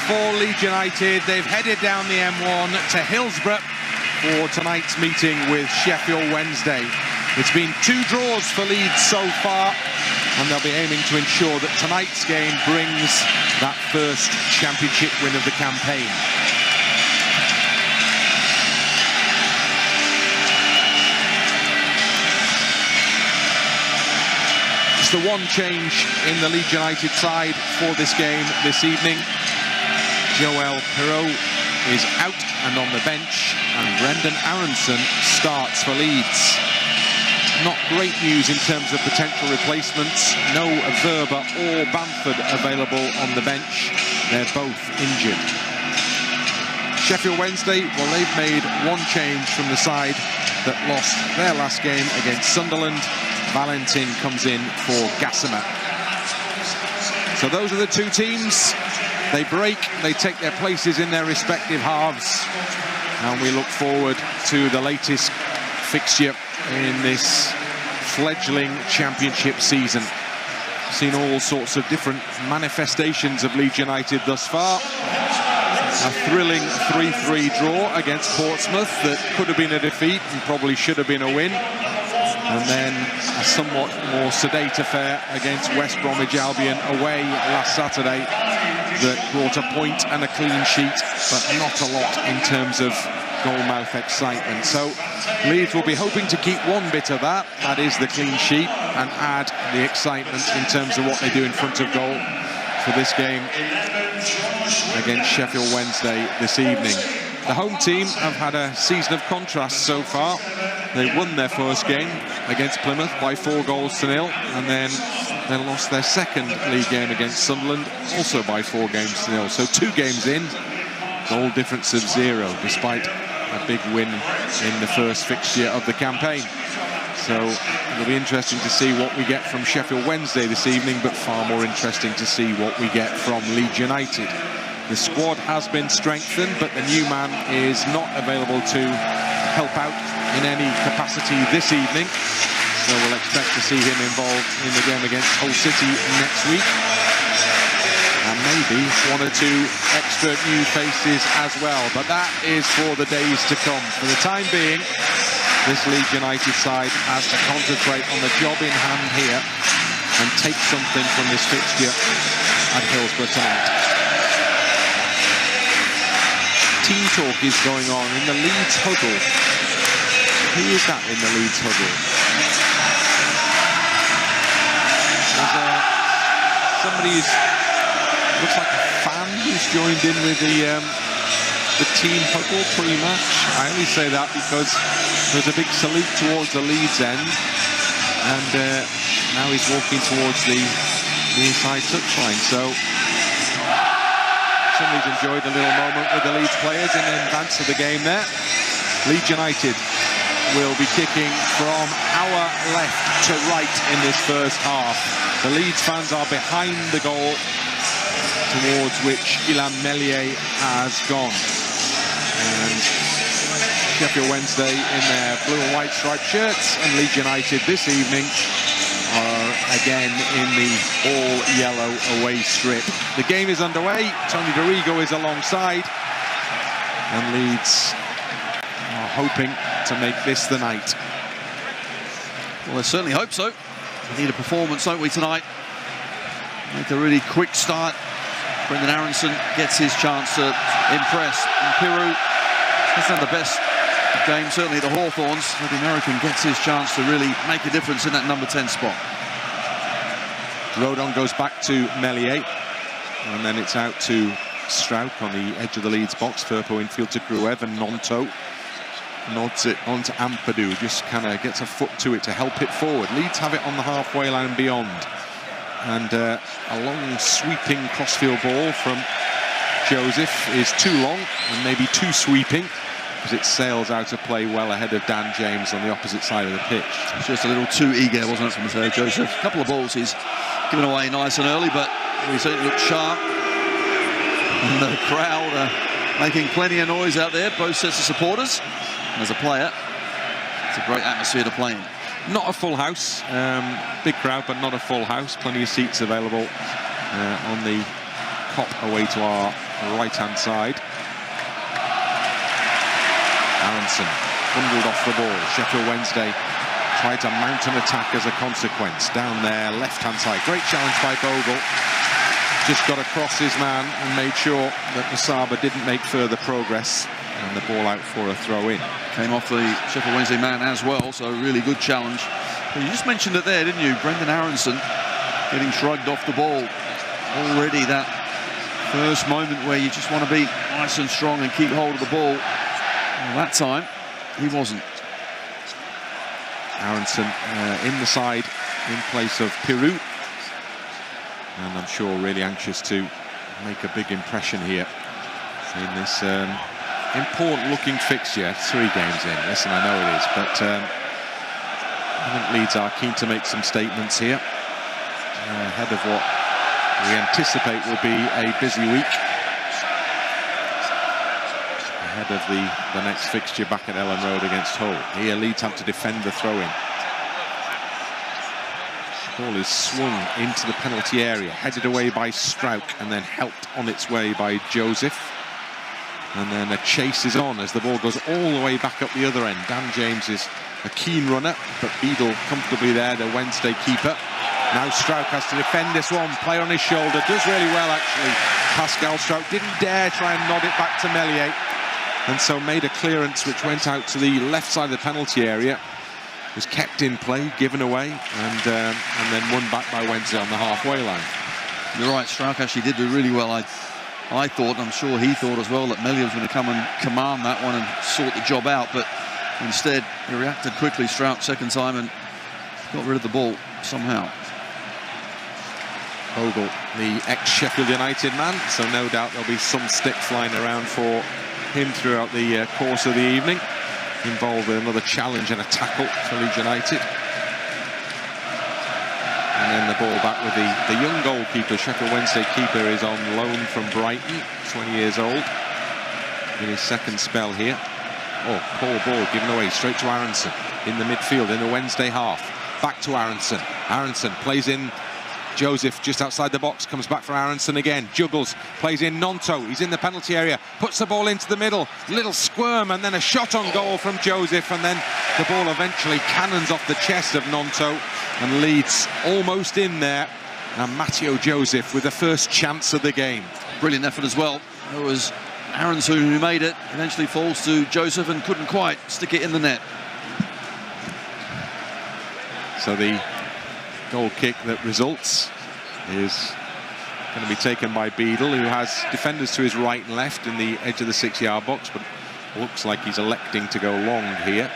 for Leeds United. They've headed down the M1 to Hillsborough for tonight's meeting with Sheffield Wednesday. It's been 2 draws for Leeds so far, and they'll be aiming to ensure that tonight's game brings that first championship win of the campaign. It's the one change in the Leeds United side for this game this evening. Joel Perrault is out and on the bench, and Brendan Aronson starts for Leeds. Not great news in terms of potential replacements. No Verba or Bamford available on the bench. They're both injured. Sheffield Wednesday, well, they've made one change from the side that lost their last game against Sunderland. Valentin comes in for Gassama. So those are the 2 teams. They break, they take their places in their respective halves, and we look forward to the latest fixture in this fledgling championship season. Seen all sorts of different manifestations of Leeds United thus far. A thrilling 3-3 draw against Portsmouth that could have been a defeat and probably should have been a win. And then a somewhat more sedate affair against West Bromwich Albion away last Saturday that brought a point and a clean sheet, but not a lot in terms of goalmouth excitement. So Leeds will be hoping to keep one bit of that is the clean sheet, and add the excitement in terms of what they do in front of goal for this game against Sheffield Wednesday this evening. The home team have had a season of contrasts so far. They won their first game against Plymouth by 4-0, and then they lost their second league game against Sunderland, also by 4-0. So 2 games in, goal difference of 0, despite a big win in the first fixture of the campaign. So it'll be interesting to see what we get from Sheffield Wednesday this evening, but far more interesting to see what we get from Leeds United. The squad has been strengthened, but the new man is not available to help out in any capacity this evening. So we'll expect to see him involved in the game against Hull City next week. And maybe 1 or 2 extra new faces as well. But that is for the days to come. For the time being, this Leeds United side has to concentrate on the job in hand here and take something from this fixture at Hillsborough tonight. Team talk is going on in the Leeds huddle. Who is that in the Leeds huddle? There's somebody who's looks like a fan who's joined in with the team huddle pre-match. I only say that because there's a big salute towards the Leeds end, and now he's walking towards the inside touchline. So somebody's enjoyed a little moment with the Leeds players in advance of the game there. Leeds United will be kicking from our left to right in this first half. The Leeds fans are behind the goal towards which Ilan Meslier has gone. And Sheffield Wednesday in their blue and white striped shirts, and Leeds United this evening are again in the all-yellow away strip. The game is underway. Tony Dorigo is alongside, and Leeds are hoping to make this the night. Well, I certainly hope so. We need a performance, don't we, tonight? Make a really quick start. Brendan Aronson gets his chance to impress. And Perrault has done the best game, certainly at the Hawthorns. The American gets his chance to really make a difference in that number 10 spot. Rodon goes back to Meslier, and then it's out to Strauch on the edge of the Leeds box. Firpo infield to Gruev, and Nonto nods it onto Ampadu, just kind of gets a foot to it to help it forward. Leeds have it on the halfway line and beyond, and a long sweeping crossfield ball from Joseph is too long and maybe too sweeping, because it sails out of play well ahead of Dan James on the opposite side of the pitch. It's just a little too eager, wasn't it, from Joseph? A couple of balls he's given away nice and early, but he certainly looked sharp. And the crowd are making plenty of noise out there, both sets of supporters. And as a player, it's a great atmosphere to play in. Not a full house, big crowd, but not a full house. Plenty of seats available on the Kop away to our right-hand side. Aronson bundled off the ball. Sheffield Wednesday tried to mount an attack as a consequence. Down there, left-hand side. Great challenge by Bogle. Just got across his man and made sure that Musaba didn't make further progress. And the ball out for a throw-in. Came off the Sheffield Wednesday man as well, so a really good challenge. But you just mentioned it there, didn't you? Brendan Aronson getting shrugged off the ball. Already that first moment where you just want to be nice and strong and keep hold of the ball. Well, that time, he wasn't. Aronson in the side in place of Pirou. And I'm sure really anxious to make a big impression here in this important-looking fixture. 3 games in. Listen, I know it is, but I think Leeds are keen to make some statements here ahead of what we anticipate will be a busy week. Ahead of the next fixture back at Ellen Road against Hull. Here, Leeds have to defend the throw-in. Ball is swung into the penalty area, headed away by Strauch, and then helped on its way by Joseph. And then a chase is on as the ball goes all the way back up the other end. Dan James is a keen runner, but Beadle comfortably there, the Wednesday keeper. Now Strauch has to defend this one, play on his shoulder, does really well actually. Pascal Strauch didn't dare try and nod it back to Meslier, and so made a clearance which went out to the left side of the penalty area. Was kept in play, given away, and then won back by Wednesday on the halfway line. You're right, Strauch actually did do really well. I thought, I'm sure he thought as well, that Meslier was going to come and command that one and sort the job out, but instead he reacted quickly, Strauch, second time, and got rid of the ball somehow. Bogle, the ex-Sheffield United man, so no doubt there'll be some sticks flying around for him throughout the course of the evening, involved with another challenge and a tackle for Leeds United. And then the ball back with the young goalkeeper. Sheffield Wednesday keeper is on loan from Brighton, 20 years old, in his second spell here. Oh, poor ball given away straight to Aronson in the midfield in the Wednesday half. Back to Aronson. Aronson plays in Joseph just outside the box, comes back for Aronson again, juggles, plays in Nonto, he's in the penalty area, puts the ball into the middle, little squirm, and then a shot on goal from Joseph, and then the ball eventually cannons off the chest of Nonto, and Leeds almost in there, and Matteo Joseph with the first chance of the game. Brilliant effort as well. It was Aronson who made it, eventually falls to Joseph and couldn't quite stick it in the net. So the goal kick that results is going to be taken by Beadle, who has defenders to his right and left in the edge of the 6-yard box, but looks like he's electing to go long here.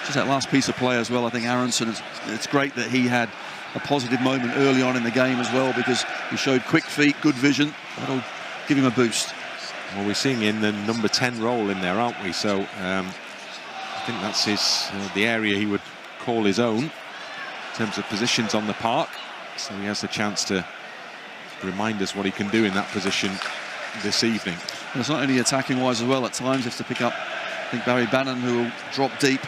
Just that last piece of play as well, I think Aronson, it's great that he had a positive moment early on in the game as well, because he showed quick feet, good vision. That'll give him a boost. Well, we're seeing in the number 10 role in there, aren't we? So I think that's his the area he would call his own in terms of positions on the park. So he has the chance to remind us what he can do in that position this evening. And it's not only attacking wise as well, at times he has to pick up, I think, Barry Bannon, who will drop deep.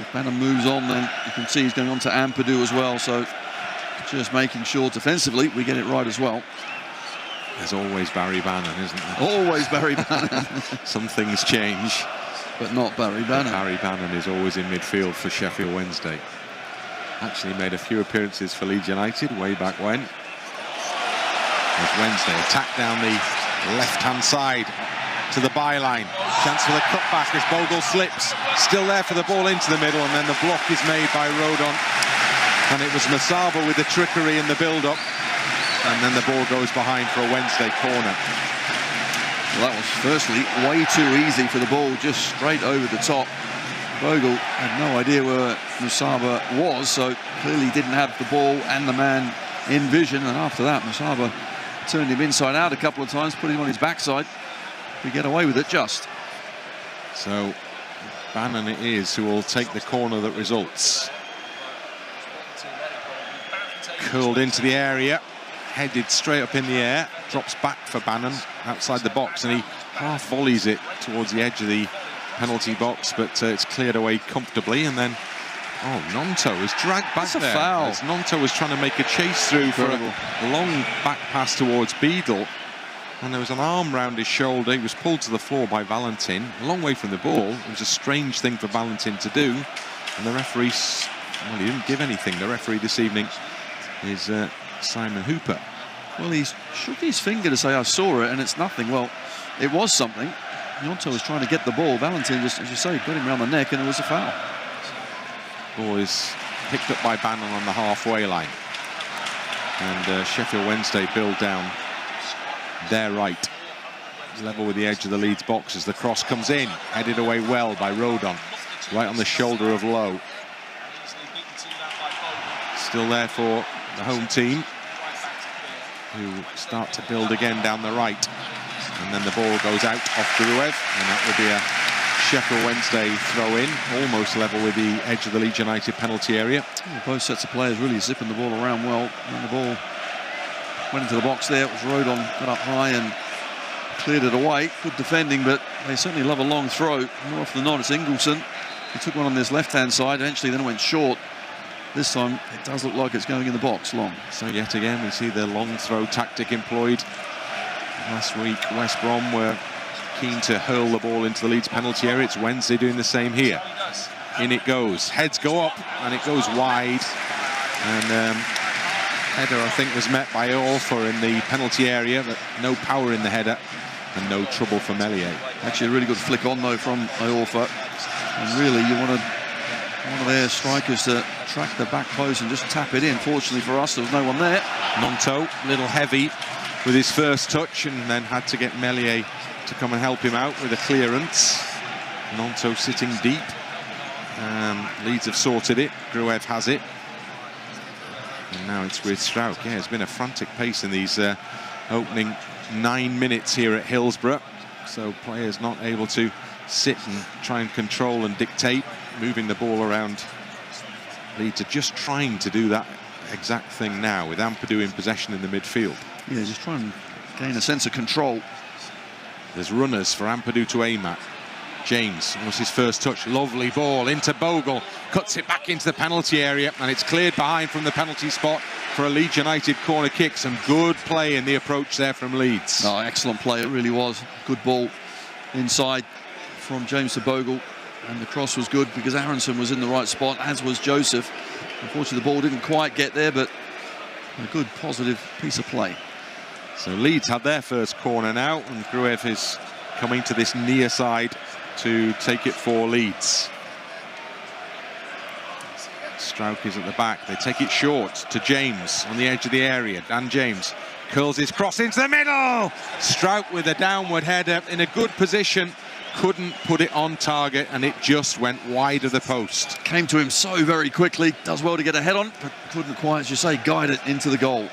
If Bannon moves on, then you can see he's going on to Ampadu as well, so just making sure defensively we get it right as well. There's always Barry Bannon, isn't there? Always Barry Bannon. Some things change, but not Barry Bannon. Barry Bannon is always in midfield for Sheffield Wednesday. Actually made a few appearances for Leeds United way back when. As Wednesday attack down the left-hand side to the byline. Chance for the cutback as Bogle slips. Still there for the ball into the middle, and then the block is made by Rodon. And it was Musaba with the trickery in the build-up. And then the ball goes behind for a Wednesday corner. Well, that was firstly way too easy for the ball, just straight over the top. Bogle had no idea where Musaba was, so clearly didn't have the ball and the man in vision. And after that, Musaba turned him inside out a couple of times, put him on his backside to get away with it just. So Bannon it is who will take the corner that results. Curled into the area, headed straight up in the air, drops back for Bannon outside the box, and he half volleys it towards the edge of the penalty box, but it's cleared away comfortably. And then Nonto is dragged back. That's a there foul. as Nonto was trying to make a chase through for a long back pass towards Beadle, and there was an arm round his shoulder. He was pulled to the floor by Valentin, a long way from the ball. It was a strange thing for Valentin to do, and the referee, well, he didn't give anything. The referee this evening is Simon Hooper. Well, he shook his finger to say, I saw it, and it's nothing. Well, it was something. Gnonto was trying to get the ball. Valentin just, as you say, got him around the neck, and it was a foul. Ball is picked up by Bannon on the halfway line. And Sheffield Wednesday build down their right, level with the edge of the Leeds box as the cross comes in, headed away well by Rodon, right on the shoulder of Lowe. Still there for the home team, who start to build again down the right. And then the ball goes out off Gruev, and that will be a Sheffield Wednesday throw-in, almost level with the edge of the Leeds United penalty area. Well, both sets of players really zipping the ball around well. When the ball went into the box there, it was Rodon, got up high and cleared it away. Good defending, but they certainly love a long throw. More often than not, it's Ingelsson. He took one on this left-hand side, eventually then it went short. This time, it does look like it's going in the box long. So yet again, we see the long throw tactic employed. Last week, West Brom were keen to hurl the ball into the Leeds penalty area. It's Wednesday doing the same here. In it goes. Heads go up, and it goes wide. And header, I think, was met by Orfer in the penalty area, but no power in the header, and no trouble for Meslier. Actually, a really good flick on, though, from Orfer. And really, you wanted one of their strikers to track the back post and just tap it in. Fortunately for us, there was no one there. Gnonto, a little heavy with his first touch, and then had to get Meslier to come and help him out with a clearance. Gnonto sitting deep. Leeds have sorted it. Gruev has it. And now it's with Strauch. Yeah, it's been a frantic pace in these opening 9 minutes here at Hillsborough. So players not able to sit and try and control and dictate, moving the ball around. Leeds are just trying to do that exact thing now, with Ampadu in possession in the midfield. Yeah, just trying to gain a sense of control. There's runners for Ampadu to aim at. James was his first touch. Lovely ball into Bogle. Cuts it back into the penalty area, and it's cleared behind from the penalty spot for a Leeds United corner kick. Some good play in the approach there from Leeds. Oh, excellent play, it really was. Good ball inside from James to Bogle. And the cross was good because Aronson was in the right spot, as was Joseph. Unfortunately, the ball didn't quite get there, but a good, positive piece of play. So Leeds had their first corner now, and Gruev is coming to this near side to take it for Leeds. Strauch is at the back. They take it short to James on the edge of the area. Dan James curls his cross into the middle. Strauch with a downward header in a good position. Couldn't put it on target, and it just went wide of the post. Came to him so very quickly. Does well to get a head on, but couldn't quite, as you say, guide it into the goal.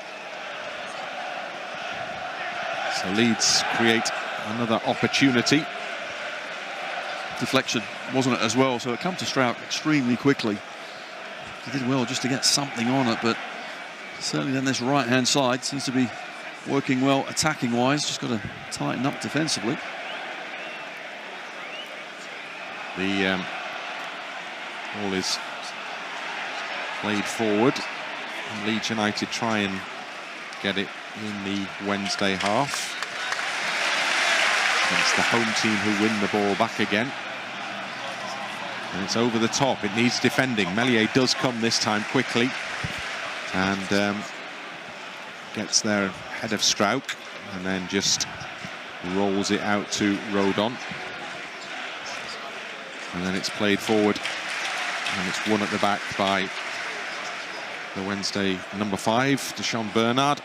So Leeds create another opportunity. Deflection, wasn't it, as well? So it come to Strauch extremely quickly. He did well just to get something on it, but certainly then this right-hand side seems to be working well attacking-wise. Just got to tighten up defensively. The ball is played forward, and Leeds United try and get it in the Wednesday half. It's the home team who win the ball back again. And it's over the top. It needs defending. Meslier does come this time quickly, and gets there ahead of Strauch, and then just rolls it out to Rodon. And then it's played forward, and it's won at the back by the Wednesday number 5, Deshaun Bernard.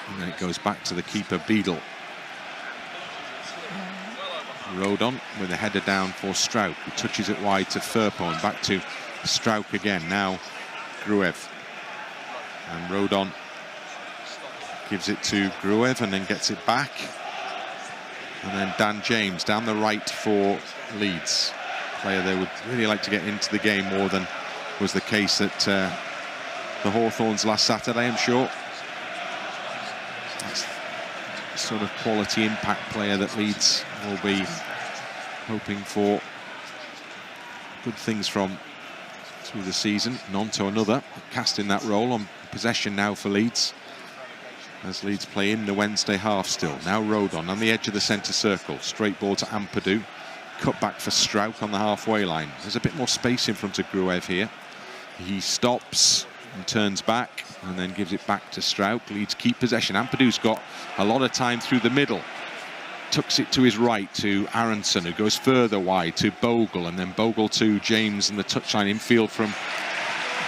And then it goes back to the keeper, Beadle. Rodon with a header down for Strauch, who touches it wide to Firpo, and back to Strauch again. Now Gruev. And Rodon gives it to Gruev and then gets it back. And then Dan James down the right for Leeds. Player they would really like to get into the game more than was the case at the Hawthorns last Saturday, I'm sure. That's the sort of quality impact player that Leeds will be hoping for good things from through the season. Gnonto another cast in that role on possession now for Leeds. as Leeds play in the Wednesday half still. Now Rodon on the edge of the centre circle. Straight ball to Ampadu. Cut back for Strauch on the halfway line. There's a bit more space in front of Gruev here. He stops and turns back and then gives it back to Strauch. Leeds keep possession. Ampadu's got a lot of time through the middle. Tucks it to his right to Aronson, who goes further wide to Bogle, and then Bogle to James, and the touchline infield from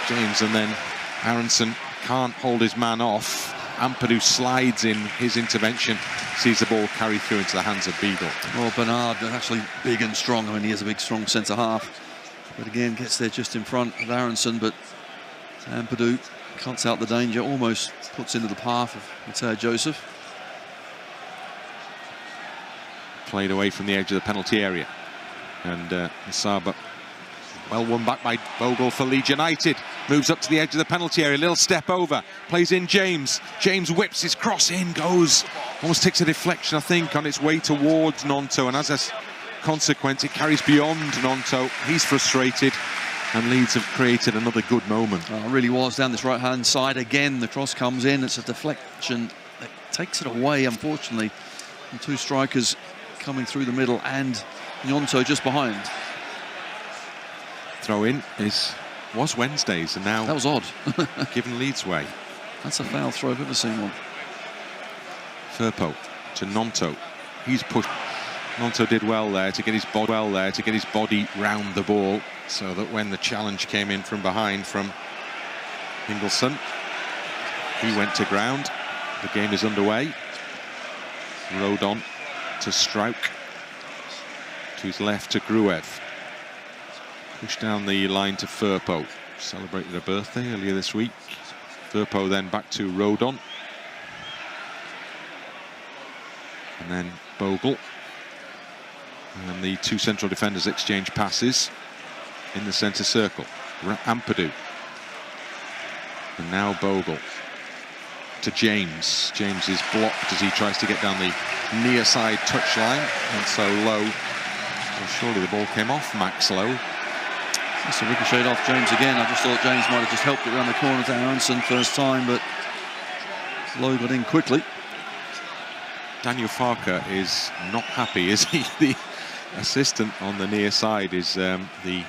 James, and then Aronson can't hold his man off. Ampadu slides in his intervention, sees the ball carry through into the hands of Beagle. Well, Bernard is actually big and strong. I mean, he is a big, strong centre-half. But again, gets there just in front of Aronson, but Ampadu cuts out the danger, almost puts into the path of Mateo Joseph. Played away from the edge of the penalty area. And Saba, well won back by Bogle for Leeds United. Moves up to the edge of the penalty area, little step over, plays in James. James whips his cross in, goes, almost takes a deflection, I think, on its way towards Nonto, and as a consequence, it carries beyond Nonto. He's frustrated, and Leeds have created another good moment. Oh, it really was down this right-hand side. Again, the cross comes in, it's a deflection that takes it away, unfortunately, from two strikers coming through the middle, and Nonto just behind. Throw in was Wednesday's, and now that was odd. given Leeds way. That's a foul throw I've ever seen one. Firpo to Nonto. He's pushed. Nonto did well there to get his body round the ball, so that when the challenge came in from behind from Ingelsson, he went to ground. The game is underway. Rodon to Strauch. To his left to Gruev. Pushed down the line to Firpo. Celebrated a birthday earlier this week. Firpo then back to Rodon. And then Bogle. And the two central defenders exchange passes in the centre circle. Ampadu. And now Bogle to James. James is blocked as he tries to get down the near side touchline. And so Lowe. Well, surely the ball came off Max Lowe. That's a ricochet off James again. I just thought James might have just helped it around the corner to Aronson first time, but Lowe got in quickly. Daniel Farker is not happy, is he? The assistant on the near side is the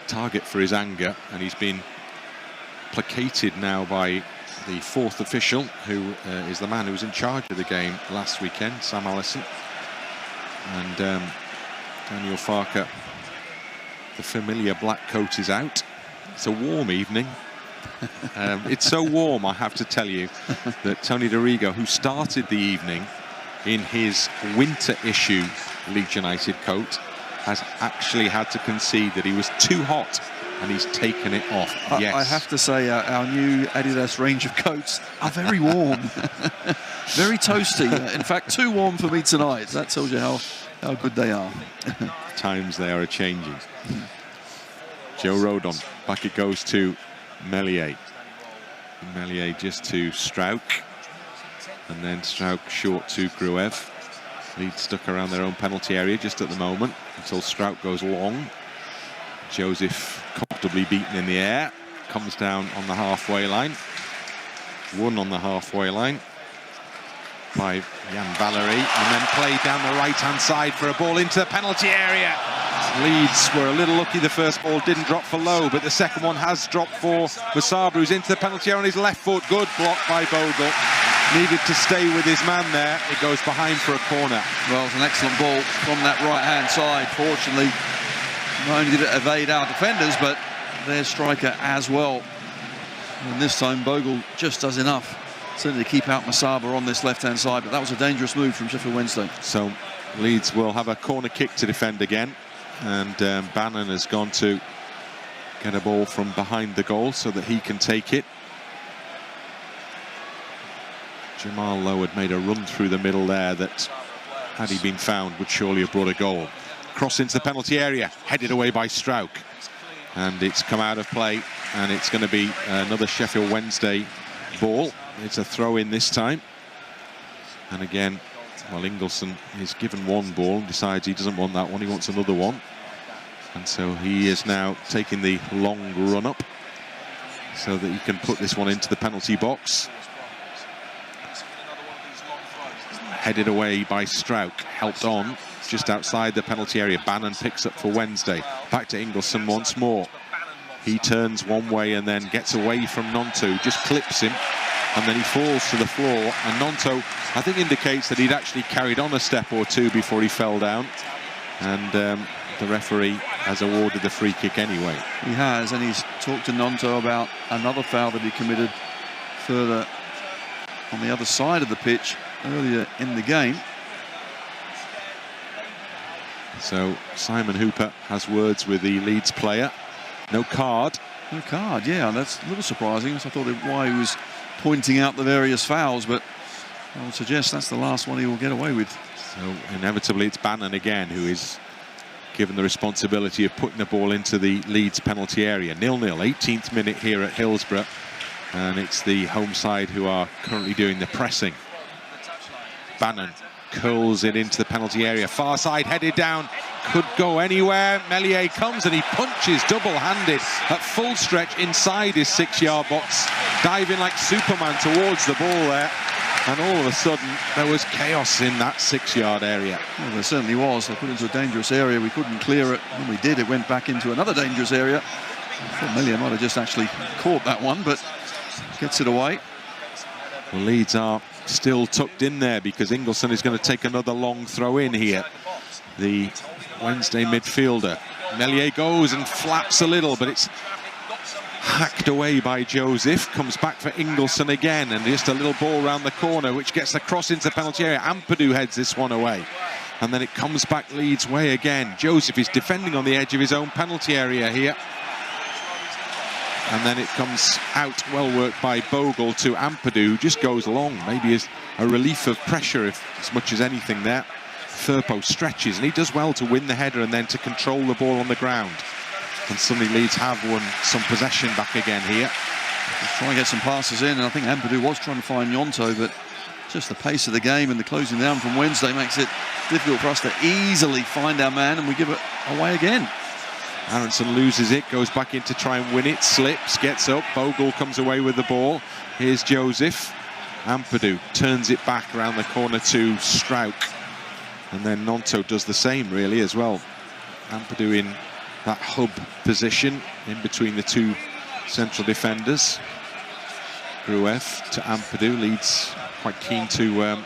target for his anger, and he's been placated now by the fourth official, who is the man who was in charge of the game last weekend, Sam Allison. And Daniel Farker, the familiar black coat, is out. It's a warm evening. It's so warm, I have to tell you, that Tony Dorigo, who started the evening in his winter issue Leeds United coat, has actually had to concede that he was too hot, and he's taken it off. Yes. I have to say, our new Adidas range of coats are very warm. Very toasty. In fact, too warm for me tonight. That tells you how good they are. Times they are a-changing. Joe Rodon, back it goes to Meslier. Meslier just to Strauch. And then Strauch short to Gruev. Leeds stuck around their own penalty area just at the moment, until Strauch goes long. Joseph comfortably beaten in the air. Comes down on the halfway line. Won on the halfway line by Jan Valery, and then played down the right-hand side for a ball into the penalty area. Leeds were a little lucky the first ball didn't drop for Lowe, but the second one has dropped for Masaba, who's into the penalty area on his left foot. Good block by Bogle. Needed to stay with his man there. It goes behind for a corner. Well, it's an excellent ball from that right-hand side. Fortunately, not only did it evade our defenders, but their striker as well. And this time Bogle just does enough, certainly to keep out Masaba on this left-hand side, but that was a dangerous move from Sheffield Wednesday. So Leeds will have a corner kick to defend again, and Bannon has gone to get a ball from behind the goal so that he can take it. Jamal Lowe had made a run through the middle there that, had he been found, would surely have brought a goal. Cross into the penalty area, headed away by Strauch, and it's come out of play, and it's going to be another Sheffield Wednesday ball. It's a throw-in this time, and again, well, Ingelsson is given one ball and decides he doesn't want that one, he wants another one, and so he is now taking the long run up so that he can put this one into the penalty box. headed away by Strauch, helped on just outside the penalty area. Bannon picks up for Wednesday. Back to Ingleson once more. He turns one way and then gets away from Nonto, just clips him, and then he falls to the floor. And Nonto, I think, indicates that he'd actually carried on a step or two before he fell down. And the referee has awarded the free kick anyway. He has, and he's talked to Nonto about another foul that he committed further on the other side of the pitch earlier in the game. So Simon Hooper has words with the Leeds player. No card. No card, yeah, that's a little surprising. So I thought why he was pointing out the various fouls, but I would suggest that's the last one he will get away with. So inevitably it's Bannon again who is given the responsibility of putting the ball into the Leeds penalty area. 0-0, 18th minute here at Hillsborough, and it's the home side who are currently doing the pressing. Bannon curls it into the penalty area, far side, headed down, could go anywhere. Meslier comes and he punches double-handed at full stretch inside his 6-yard box, diving like Superman towards the ball there. And all of a sudden, there was chaos in that 6-yard area. Well, there certainly was. They put it into a dangerous area. We couldn't clear it. When we did, it went back into another dangerous area. I thought Meslier might have just actually caught that one, but gets it away. Well, Leeds are still tucked in there because Ingleson is going to take another long throw in here. The Wednesday midfielder. Meslier goes and flaps a little, but it's hacked away by Joseph. Comes back for Ingleson again, and just a little ball round the corner which gets across into the penalty area. Ampadu heads this one away, and then it comes back Leeds' way again. Joseph is defending on the edge of his own penalty area here, and then it comes out, well worked by Bogle to Ampadu, who just goes along, maybe as a relief of pressure as much as anything there. Firpo stretches, and he does well to win the header and then to control the ball on the ground. And suddenly Leeds have won some possession back again here. Just trying to get some passes in, and I think Ampadu was trying to find Gnonto, but just the pace of the game and the closing down from Wednesday makes it difficult for us to easily find our man, and we give it away again. Aronson loses it, goes back in to try and win it, slips, gets up, Bogle comes away with the ball. Here's Joseph. Ampadu turns it back around the corner to Strauch, and then Gnonto does the same really as well. Ampadu in that hub position in between the two central defenders. Gruev to Ampadu. Leeds quite keen to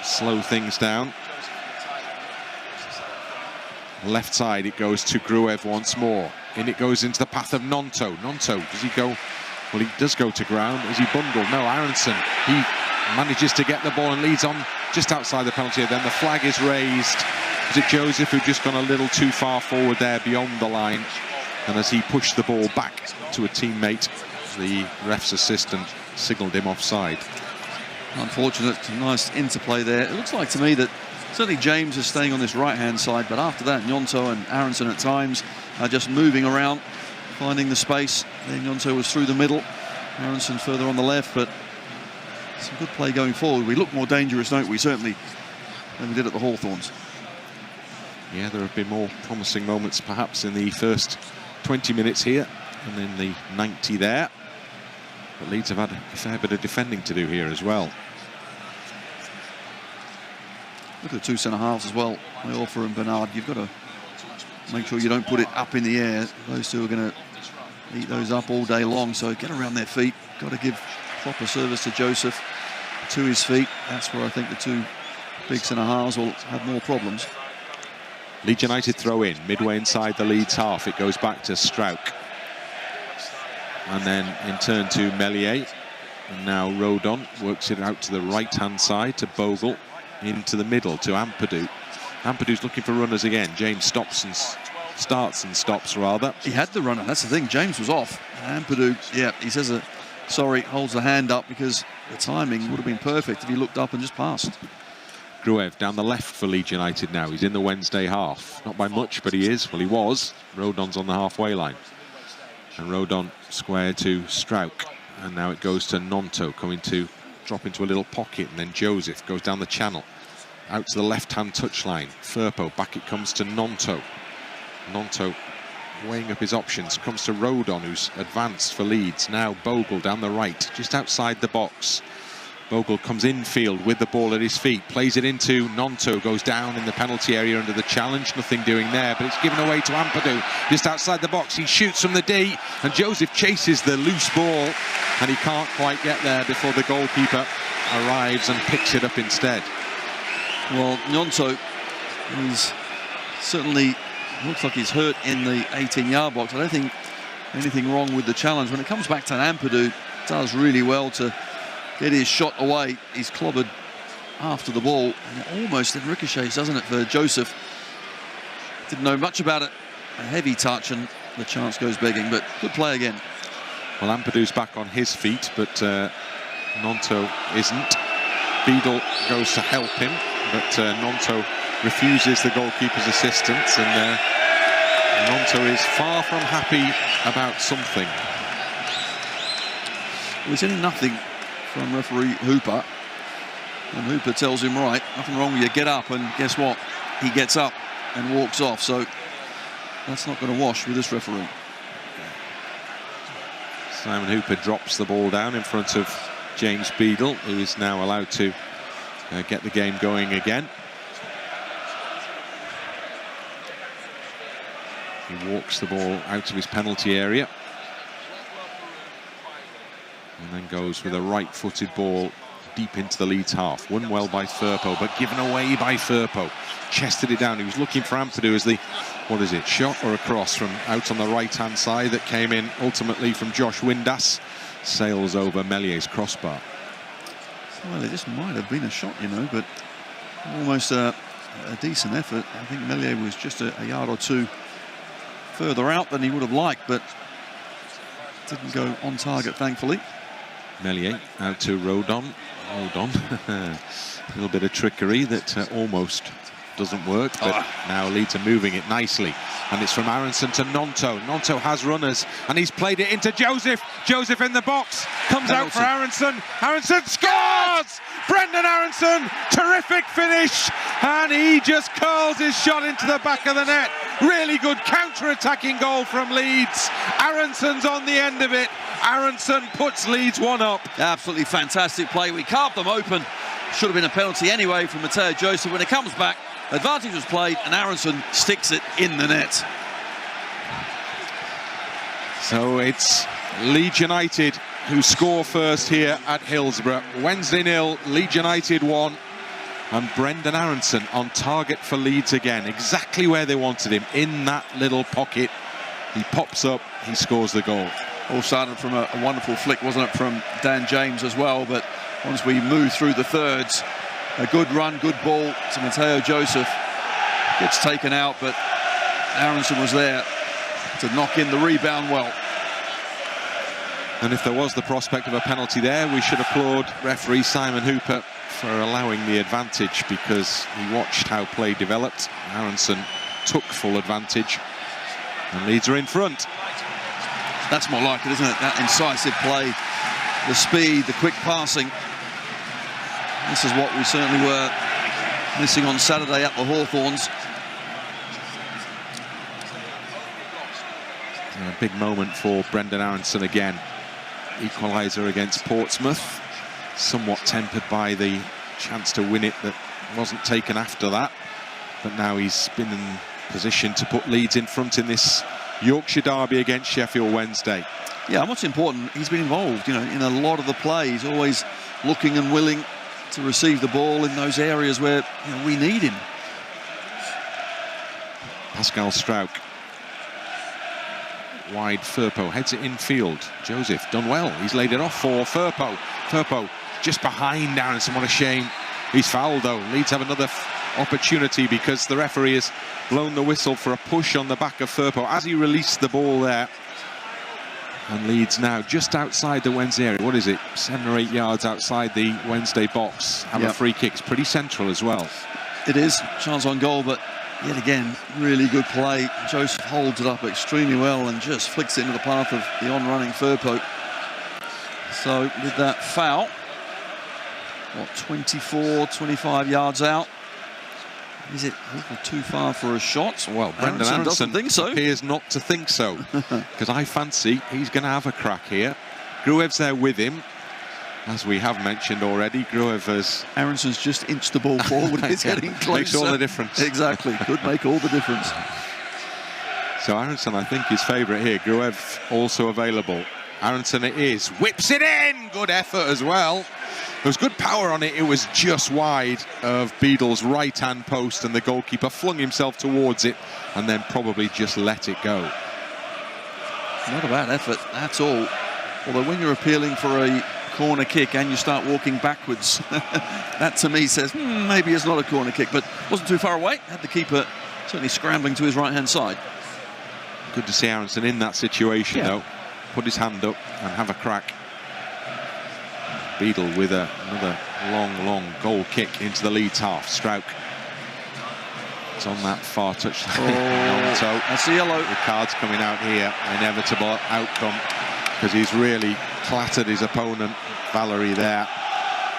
slow things down. Left side it goes to Gruev once more. In it goes into the path of Gnonto. Gnonto, does he go? Well, he does go to ground. Is he bundled? No, Aronson. He manages to get the ball and leads on just outside the penalty area. Then the flag is raised. Is it Joseph who just gone a little too far forward there beyond the line? And as he pushed the ball back to a teammate, the ref's assistant signalled him offside. Unfortunate, nice interplay there. It looks like to me that certainly James is staying on this right-hand side, but after that, Gnonto and Aronson at times are just moving around, finding the space. Then Gnonto was through the middle, Aronson further on the left, but some good play going forward. We look more dangerous, don't we, certainly, than we did at the Hawthorns. Yeah, there have been more promising moments perhaps in the first 20 minutes here and in the 90 there. But Leeds have had a fair bit of defending to do here as well. Look at the two centre-halves as well, Iorfa and Bernard. You've got to make sure you don't put it up in the air. Those two are going to eat those up all day long, so get around their feet. Got to give proper service to Joseph, to his feet. That's where I think the two big centre-halves will have more problems. Leeds United throw in, midway inside the Leeds half. It goes back to Strauch. And then in turn to Meslier. And now Rodon works it out to the right-hand side to Bogle. Into the middle to Ampadu. Ampadu's looking for runners again. James starts and stops rather. He had the runner, that's the thing. James was off. Ampadu, yeah, he says sorry, holds the hand up because the timing would have been perfect if he looked up and just passed. Gruev down the left for Leeds United now. He's in the Wednesday half. Not by much, but he is. Well, he was. Rodon's on the halfway line. And Rodon square to Strauch. And now it goes to Gnonto, coming to drop into a little pocket. And then Joseph goes down the channel. Out to the left-hand touchline. Firpo, back it comes to Gnonto. Gnonto weighing up his options. Comes to Rodon, who's advanced for Leeds. Now Bogle down the right, just outside the box. Bogle comes infield with the ball at his feet, plays it into Nonto, goes down in the penalty area under the challenge, nothing doing there, but it's given away to Ampadu just outside the box. He shoots from the D, and Joseph chases the loose ball, and he can't quite get there before the goalkeeper arrives and picks it up instead. Well, Nonto is certainly looks like he's hurt in the 18-yard box. I don't think anything wrong with the challenge. When it comes back to Ampadu, does really well to get his shot away. He's clobbered after the ball, and it almost then ricochets, doesn't it, for Joseph? Didn't know much about it. A heavy touch, and the chance goes begging, but good play again. Well, Ampadu's back on his feet, but Nonto isn't. Beadle goes to help him, but Nonto refuses the goalkeeper's assistance, and Nonto is far from happy about something. Well, he's in nothing from referee Hooper, and Hooper tells him, right, nothing wrong with you, get up, and guess what? He gets up and walks off, so that's not going to wash with this referee. Simon Hooper drops the ball down in front of James Beadle, who is now allowed to get the game going again. He walks the ball out of his penalty area and then goes with a right-footed ball deep into the Leeds half. Won well by Firpo, but given away by Firpo. Chested it down. He was looking for Ampadu as the, what is it, shot or a cross from out on the right-hand side that came in ultimately from Josh Windass. Sails over Mellier's crossbar. Well, it just might have been a shot, you know, but almost a decent effort. I think Mellier was just a yard or two further out than he would have liked, but didn't go on target, thankfully. Mellier out to Rodon. A little bit of trickery that almost doesn't work, but now Leeds are moving it nicely. And it's from Aronson to Nonto. Nonto has runners, and he's played it into Joseph. Joseph in the box, comes out for Aronson. Aronson scores! Brendan Aronson, terrific finish, and he just curls his shot into the back of the net. Really good counter-attacking goal from Leeds. Aronson's on the end of it. Aronson puts Leeds one up. Absolutely fantastic play. We carved them open. Should have been a penalty anyway from Mateo Joseph. When it comes back, advantage was played, and Aronson sticks it in the net. So it's Leeds United who score first here at Hillsborough. Wednesday 0, Leeds United 1. And Brendan Aronson on target for Leeds again, exactly where they wanted him, in that little pocket. He pops up, he scores the goal. All started from a wonderful flick, wasn't it, from Dan James as well, but once we move through the thirds, a good run, good ball to Mateo Joseph. Gets taken out, but Aronson was there to knock in the rebound well. And if there was the prospect of a penalty there, we should applaud referee Simon Hooper for allowing the advantage, because he watched how play developed. Aronson took full advantage, and Leeds are in front. That's more like it, isn't it? That incisive play, the speed, the quick passing. This is what we certainly were missing on Saturday at the Hawthorns. A big moment for Brendan Aronson again. Equaliser against Portsmouth, somewhat tempered by the chance to win it that wasn't taken after that, but now he's been in position to put Leeds in front in this Yorkshire derby against Sheffield Wednesday. Yeah, and what's important, he's been involved, you know, in a lot of the play. He's always looking and willing to receive the ball in those areas where, you know, we need him. Pascal Struijk. Wide, Firpo heads it infield. Joseph done well. He's laid it off for Firpo. Firpo just behind Aronson. What a shame. He's fouled though. Leeds have another opportunity because the referee has blown the whistle for a push on the back of Firpo as he released the ball there. And Leeds now just outside the Wednesday area. What is it? 7 or 8 yards outside the Wednesday box. Have a free kick. It's pretty central as well. It is. Chance on goal, but yet again, really good play. Joseph holds it up extremely well and just flicks it into the path of the on-running Firpo. So with that foul, what, 24, 25 yards out? Is it too far for a shot? Well, Brendan Aronson doesn't think so. Appears not to think so, because I fancy he's going to have a crack here. Gruev's there with him. As we have mentioned already, Gruev has... Aronson's just inched the ball forward. It's getting closer. Makes all the difference. Exactly. Could make all the difference. So Aronson, I think, is favourite here. Gruev also available. Aronson it is. Whips it in! Good effort as well. There was good power on it. It was just wide of Beadle's right-hand post, and the goalkeeper flung himself towards it and then probably just let it go. Not a bad effort at all. Although when you're appealing for a corner kick and you start walking backwards, that to me says maybe it's not a corner kick, but wasn't too far away. Had the keeper certainly scrambling to his right-hand side. Good to see Aronson in that situation, though. Put his hand up and have a crack. Beadle with another long goal kick into the Leeds half. Strauch. It's on that far touch. That's the yellow. The card's coming out here. Inevitable outcome, because he's really clattered his opponent, Valerie, there.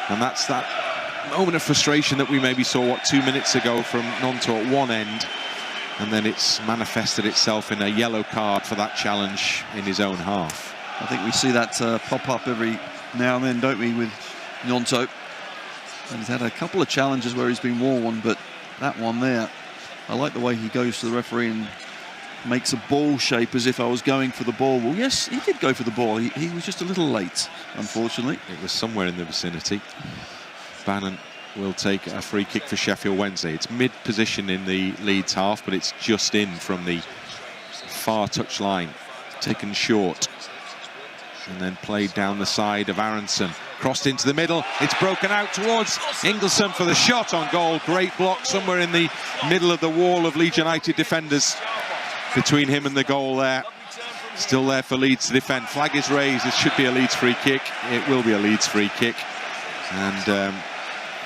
And that's that moment of frustration that we maybe saw, 2 minutes ago from Nonto at one end. And then it's manifested itself in a yellow card for that challenge in his own half. I think we see that pop up every now and then, don't we, with Nonto. And he's had a couple of challenges where he's been warned, but that one there, I like the way he goes to the referee and makes a ball shape as if I was going for the ball. Well, yes, he did go for the ball. He was just a little late, unfortunately. It was somewhere in the vicinity. Bannon will take a free kick for Sheffield Wednesday. It's mid-position in the Leeds half, but it's just in from the far touch line. Taken short. And then played down the side of Aronson. Crossed into the middle. It's broken out towards Ingelsson for the shot on goal. Great block somewhere in the middle of the wall of Leeds United defenders. Between him and the goal there. Still there for Leeds to defend. Flag is raised. It should be a Leeds free kick. It will be a Leeds free kick. And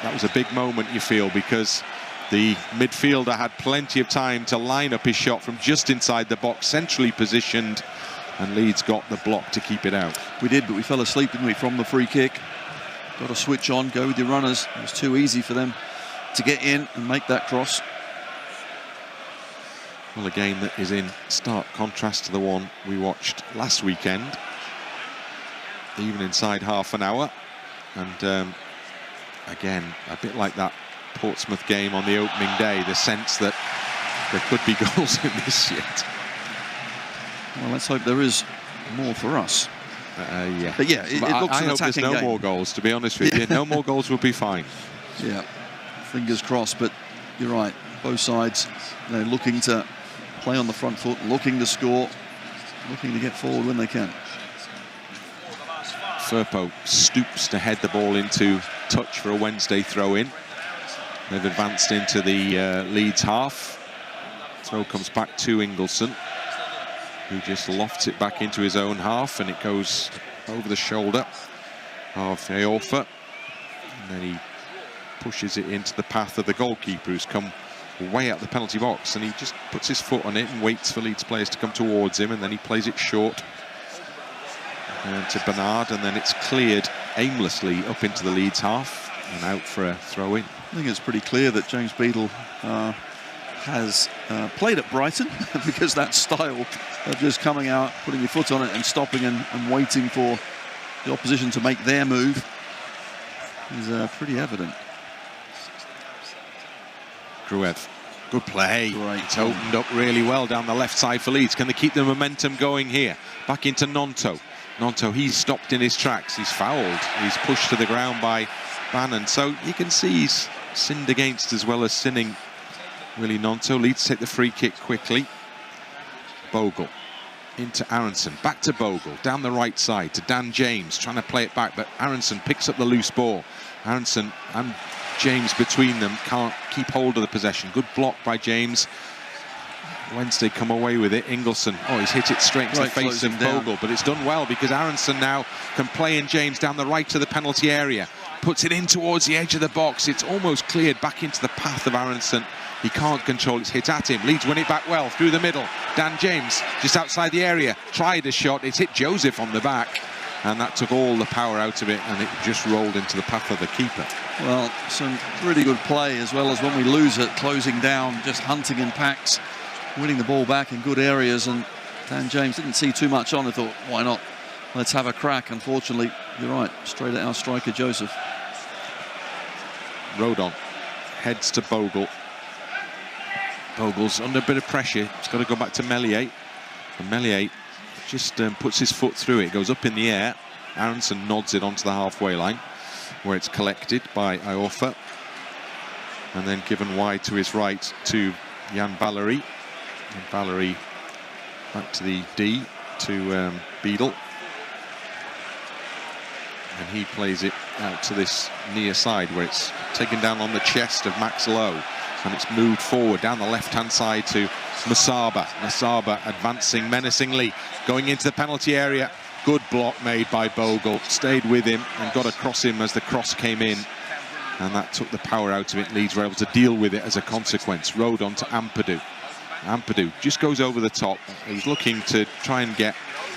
that was a big moment, you feel, because the midfielder had plenty of time to line up his shot from just inside the box, centrally positioned, and Leeds got the block to keep it out. We did, but we fell asleep, didn't we, from the free kick. Got to switch on, go with your runners. It was too easy for them to get in and make that cross. Well, a game that is in stark contrast to the one we watched last weekend, even inside half an hour. And again, a bit like that Portsmouth game on the opening day, the sense that there could be goals in this yet. Well, let's hope there is more for us. Yeah. But yeah, it looks I an hope there's attacking no game. more goals, to be honest with you. No more goals will be fine. Yeah, fingers crossed, but you're right. Both sides, they're looking to play on the front foot, looking to score, looking to get forward when they can. Firpo stoops to head the ball into touch for a Wednesday throw-in. They've advanced into the Leeds half. Throw comes back to Ingelsson, who just lofts it back into his own half, and it goes over the shoulder of Eorfa. And then he pushes it into the path of the goalkeeper, who's come way out the penalty box, and he just puts his foot on it and waits for Leeds players to come towards him, and then he plays it short to Bernard, and then it's cleared aimlessly up into the Leeds half and out for a throw-in. I think it's pretty clear that James Beadle has played at Brighton, because that style of just coming out, putting your foot on it and stopping and waiting for the opposition to make their move is pretty evident. Gruev, good play. Great. It's opened up really well down the left side for Leeds. Can they keep the momentum going here? Back into Nonto. Nonto, he's stopped in his tracks. He's fouled. He's pushed to the ground by Bannon. So you can see he's sinned against as well as sinning, Willie Nonto. Leeds take the free kick quickly. Bogle into Aronson. Back to Bogle. Down the right side to Dan James. Trying to play it back, but Aronson picks up the loose ball. Aronson and James between them can't keep hold of the possession. Good block by James. Wednesday come away with it. Ingelsson, he's hit it straight to the face of Bogle, but it's done well because Aronson now can play in James down the right to the penalty area. Puts it in towards the edge of the box. It's almost cleared back into the path of Aronson. He can't control, it's hit at him. Leeds win it back well through the middle. Dan James just outside the area, tried a shot. It's hit Joseph on the back, and that took all the power out of it, and it just rolled into the path of the keeper. Well, some really good play, as well as when we lose it, closing down, just hunting in packs, winning the ball back in good areas. And Dan James didn't see too much on. I thought, why not? Let's have a crack. Unfortunately, you're right, straight at our striker, Joseph. Rodon heads to Bogle. Bogle's under a bit of pressure. He's got to go back to Meslier. And Meslier just puts his foot through it. Goes up in the air. Aronson nods it onto the halfway line, where it's collected by Iorfa. And then given wide to his right to Jan Valery. And Valery back to the D to Beadle. And he plays it out to this near side, where it's taken down on the chest of Max Lowe. And it's moved forward down the left-hand side to Masaba. Masaba advancing menacingly, going into the penalty area. Good block made by Bogle. Stayed with him and got across him as the cross came in. And that took the power out of it. Leeds were able to deal with it as a consequence. Rodon to Ampadu. Ampadu just goes over the top. He's looking to try and get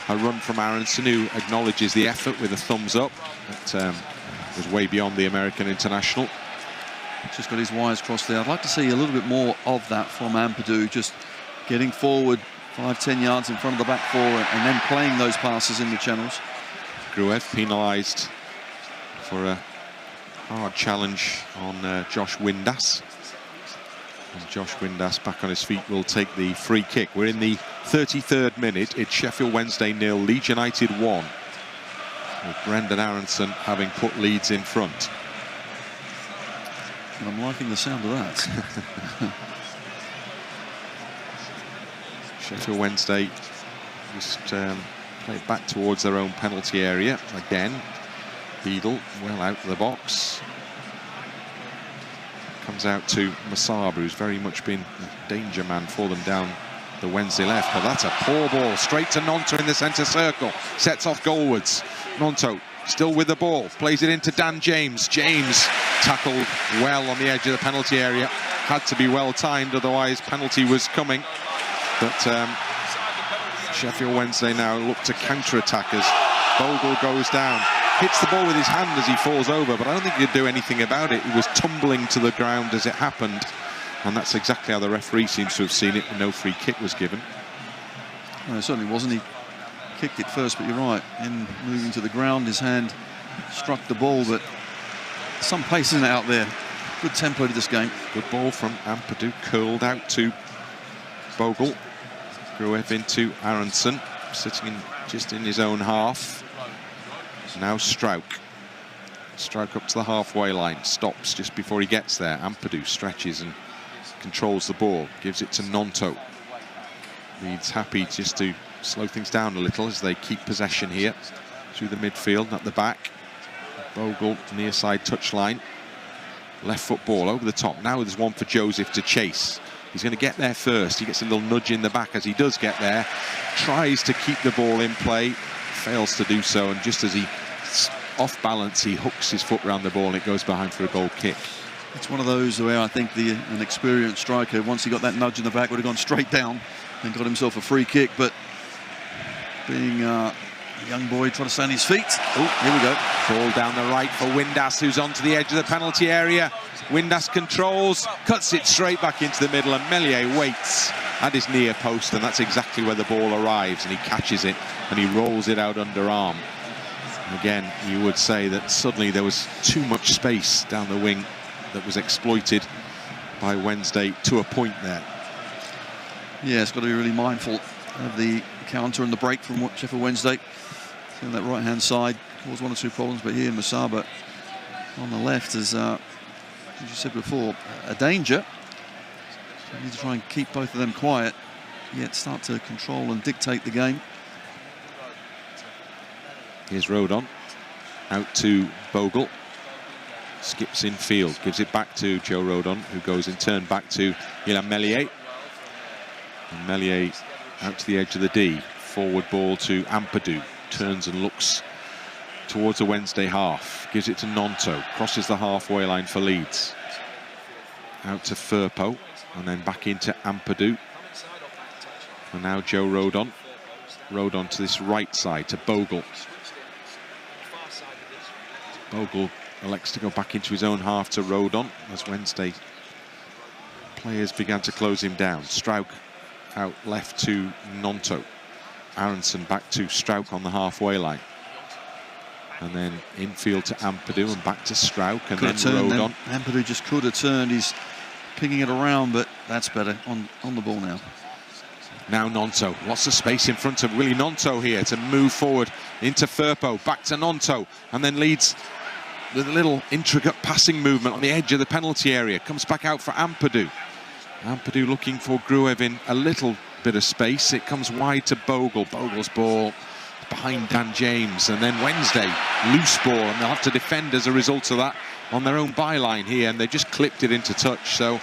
a run from Aronson, who acknowledges the effort with a thumbs up. That was way beyond the American international. Just got his wires crossed there. I'd like to see a little bit more of that from Ampadu, just getting forward 5-10 yards in front of the back four and then playing those passes in the channels. Gruev penalised for a hard challenge on Josh Windass. And Josh Windass back on his feet will take the free kick. We're in the 33rd minute. It's Sheffield Wednesday 0, Leeds United 1. With Brendan Aronson having put Leeds in front. And I'm liking the sound of that. Sheffield Wednesday just play it back towards their own penalty area again. Beadle well out of the box. Comes out to Masaba, who's very much been a danger man for them down the Wednesday left. But that's a poor ball straight to Nonto in the centre circle. Sets off goalwards. Nonto still with the ball. Plays it into Dan James. James tackled well on the edge of the penalty area. Had to be well timed, otherwise penalty was coming. But Sheffield Wednesday now look to counter-attack as Bogle goes down. Hits the ball with his hand as he falls over, but I don't think he could do anything about it. He was tumbling to the ground as it happened. And that's exactly how the referee seems to have seen it. No free kick was given. No, it certainly wasn't. He kicked it first, but you're right. In moving to the ground, his hand struck the ball, but some pace isn't out there. Good tempo to this game. Good ball from Ampadu, curled out to Bogle. Gruev into Aronson, sitting just in his own half. Now Strauch. Strauch up to the halfway line, stops just before he gets there. Ampadu stretches and controls the ball, gives it to Nonto. Leeds happy just to slow things down a little as they keep possession here through the midfield and at the back. Bogle near side touchline. Left foot ball over the top. Now there's one for Joseph to chase. He's going to get there first. He gets a little nudge in the back as he does get there. Tries to keep the ball in play. Fails to do so. And just as he off balance, he hooks his foot around the ball and it goes behind for a goal kick. It's one of those where I think an experienced striker, once he got that nudge in the back, would have gone straight down and got himself a free kick. But being a young boy, trying to stay on his feet. Oh, here we go. Ball down the right for Windass, who's onto the edge of the penalty area. Windass controls, cuts it straight back into the middle, and Meslier waits at his near post, and that's exactly where the ball arrives, and he catches it and he rolls it out underarm. Again, you would say that suddenly there was too much space down the wing that was exploited by Wednesday to a point there. Yeah, it's got to be really mindful of the counter and the break from Sheffield Wednesday. On that right-hand side caused one or two problems, but here Masaba on the left is, as you said before, a danger. So you need to try and keep both of them quiet, yet start to control and dictate the game. Here's Rodon, out to Bogle, skips in field, gives it back to Joe Rodon, who goes in turn back to Ilan Meslier. And Meslier out to the edge of the D, forward ball to Ampadu, turns and looks towards the Wednesday half, gives it to Nonto, crosses the halfway line for Leeds. Out to Firpo, and then back into Ampadu. And now Joe Rodon. Rodon to this right side to Bogle. Bogle elects to go back into his own half to Rodon as Wednesday players began to close him down. Strauch out left to Nonto. Aronson back to Strauch on the halfway line. And then infield to Ampadu and back to Strauch and Could then Rodon. Ampadu just could have turned. He's pinging it around, but that's better on the ball now. Now Nonto, lots of space in front of Willie Nonto here to move forward into Firpo, back to Nonto, and then Leeds with a little intricate passing movement on the edge of the penalty area. Comes back out for Ampadu. Ampadu looking for Gruev in a little bit of space. It comes wide to Bogle. Bogle's ball behind Dan James, and then Wednesday, loose ball, and they'll have to defend as a result of that on their own byline here, and they just clipped it into touch. So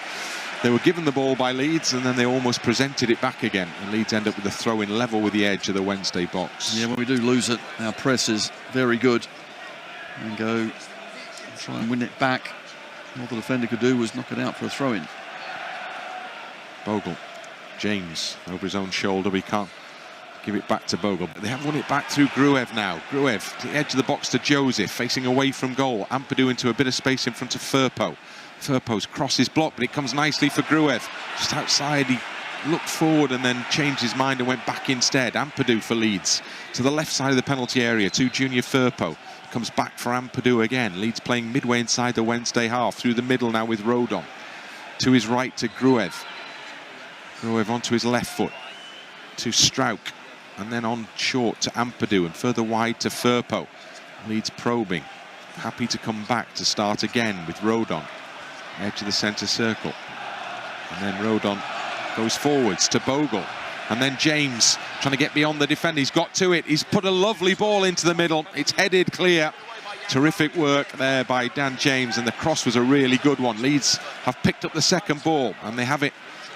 they were given the ball by Leeds, and then they almost presented it back again, and Leeds end up with a throw-in level with the edge of the Wednesday box. Yeah, when we do lose it, our press is very good, and go try and win it back. All the defender could do was knock it out for a throw-in. Bogle, James over his own shoulder, we can't give it back to Bogle, but they have won it back through Gruev now. Gruev to the edge of the box to Joseph, facing away from goal. Ampadu into a bit of space in front of Firpo. Firpo's cross is blocked, but it comes nicely for Gruev. Just outside, he looked forward and then changed his mind and went back instead. Ampadu for Leeds. To the left side of the penalty area, to Junior Firpo. Comes back for Ampadu again. Leeds playing midway inside the Wednesday half. Through the middle now with Rodon. To his right to Gruev. Gruev onto his left foot. To Strauch. And then on short to Ampadu and further wide to Firpo. Leeds probing. Happy to come back to start again with Rodon. Edge of the centre circle. And then Rodon goes forwards to Bogle. And then James trying to get beyond the defender. He's got to it. He's put a lovely ball into the middle. It's headed clear. Terrific work there by Dan James. And the cross was a really good one. Leeds have picked up the second ball. And they have it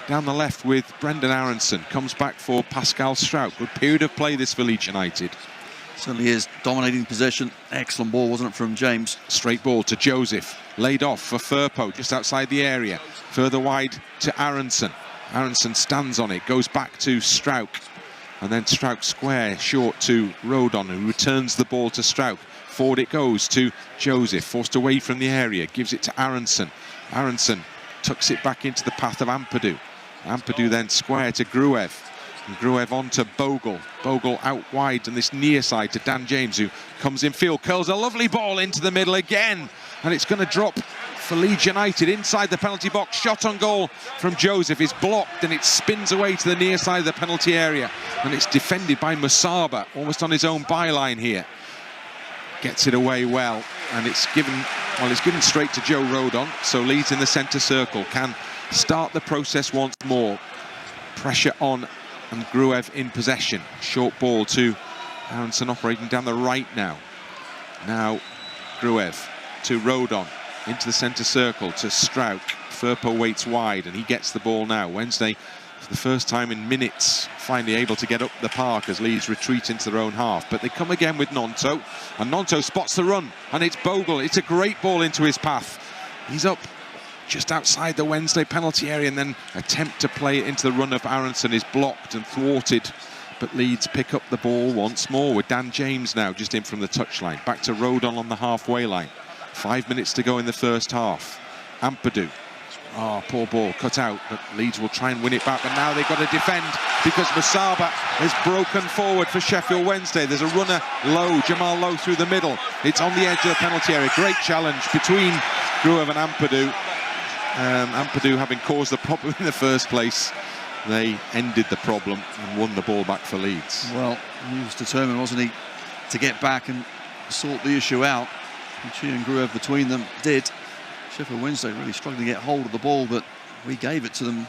down the left with Brendan Aronson. Comes back for Pascal Strauch. Good period of play this for Leeds United. Certainly is dominating possession. Excellent ball, wasn't it, from James? Straight ball to Joseph. Laid off for Firpo, just outside the area. Further wide to Aronson. Aronson stands on it, goes back to Strauch. And then Strauch square, short to Rodon, who returns the ball to Strauch. Forward it goes to Joseph, forced away from the area. Gives it to Aronson. Aronson tucks it back into the path of Ampadu. Ampadu then square to Gruev. And Gruev on to Bogle. Bogle out wide on this near side to Dan James, who comes in field, curls a lovely ball into the middle again. And it's going to drop for Leeds United inside the penalty box. Shot on goal from Joseph is blocked, and it spins away to the near side of the penalty area. And it's defended by Musaba, almost on his own byline here. Gets it away well, and it's given straight to Joe Rodon. So Leeds in the centre circle can start the process once more. Pressure on, and Gruev in possession. Short ball to Aronson operating down the right now. Now Gruev to Rodon, into the centre circle to Strauch. Firpo waits wide and he gets the ball now. Wednesday, for the first time in minutes, finally able to get up the park as Leeds retreat into their own half. But they come again with Nonto, and Nonto spots the run, and it's Bogle. It's a great ball into his path. He's up just outside the Wednesday penalty area, and then attempt to play it into the run of Aronson is blocked and thwarted. But Leeds pick up the ball once more with Dan James now just in from the touchline. Back to Rodon on the halfway line. 5 minutes to go in the first half. Ampadu. Oh, poor ball cut out, but Leeds will try and win it back. But now they've got to defend because Musaba has broken forward for Sheffield Wednesday. There's a runner low, Jamal Lowe through the middle. It's on the edge of the penalty area. Great challenge between Gruev and Ampadu. Ampadu having caused the problem in the first place. They ended the problem and won the ball back for Leeds. Well, he was determined, wasn't he, to get back and sort the issue out. Which he and Gruev between them did. Sheffield Wednesday really struggling to get hold of the ball, but we gave it to them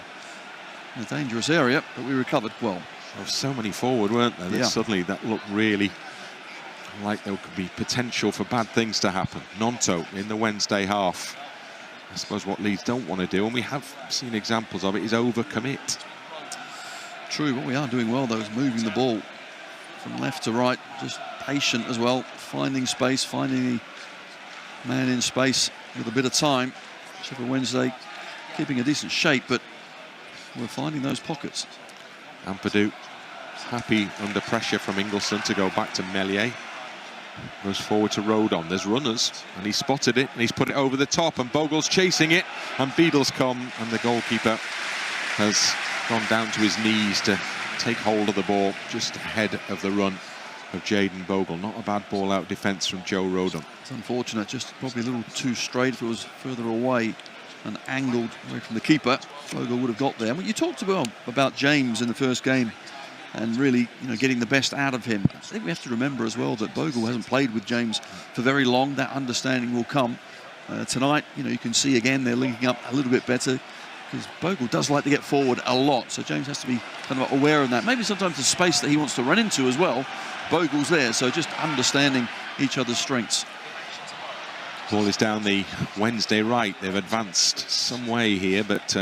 in a dangerous area, but we recovered well. There were so many forward, weren't there? That suddenly that looked really like there could be potential for bad things to happen. Nonto in the Wednesday half. I suppose what Leeds don't want to do, and we have seen examples of it, is overcommit. True, what we are doing well, though, is moving the ball from left to right, just patient as well, finding space, finding the man in space with a bit of time. Sheffield Wednesday keeping a decent shape, but we're finding those pockets. Ampadu happy under pressure from Ingleson to go back to Meslier. Goes forward to Rodon. There's runners, and he spotted it, and he's put it over the top, and Bogle's chasing it, and Beadle's come, and the goalkeeper has gone down to his knees to take hold of the ball just ahead of the run of Jayden Bogle. Not a bad ball out defence from Joe Rodham. It's unfortunate, just probably a little too straight. If it was further away and angled away from the keeper, Bogle would have got there. You talked about James in the first game and really, getting the best out of him. I think we have to remember as well that Bogle hasn't played with James for very long. That understanding will come. Tonight, you can see again they're linking up a little bit better because Bogle does like to get forward a lot. So James has to be kind of aware of that. Maybe sometimes the space that he wants to run into as well, Bogle's there. So just understanding each other's strengths. Ball is down the Wednesday right. They've advanced some way here, but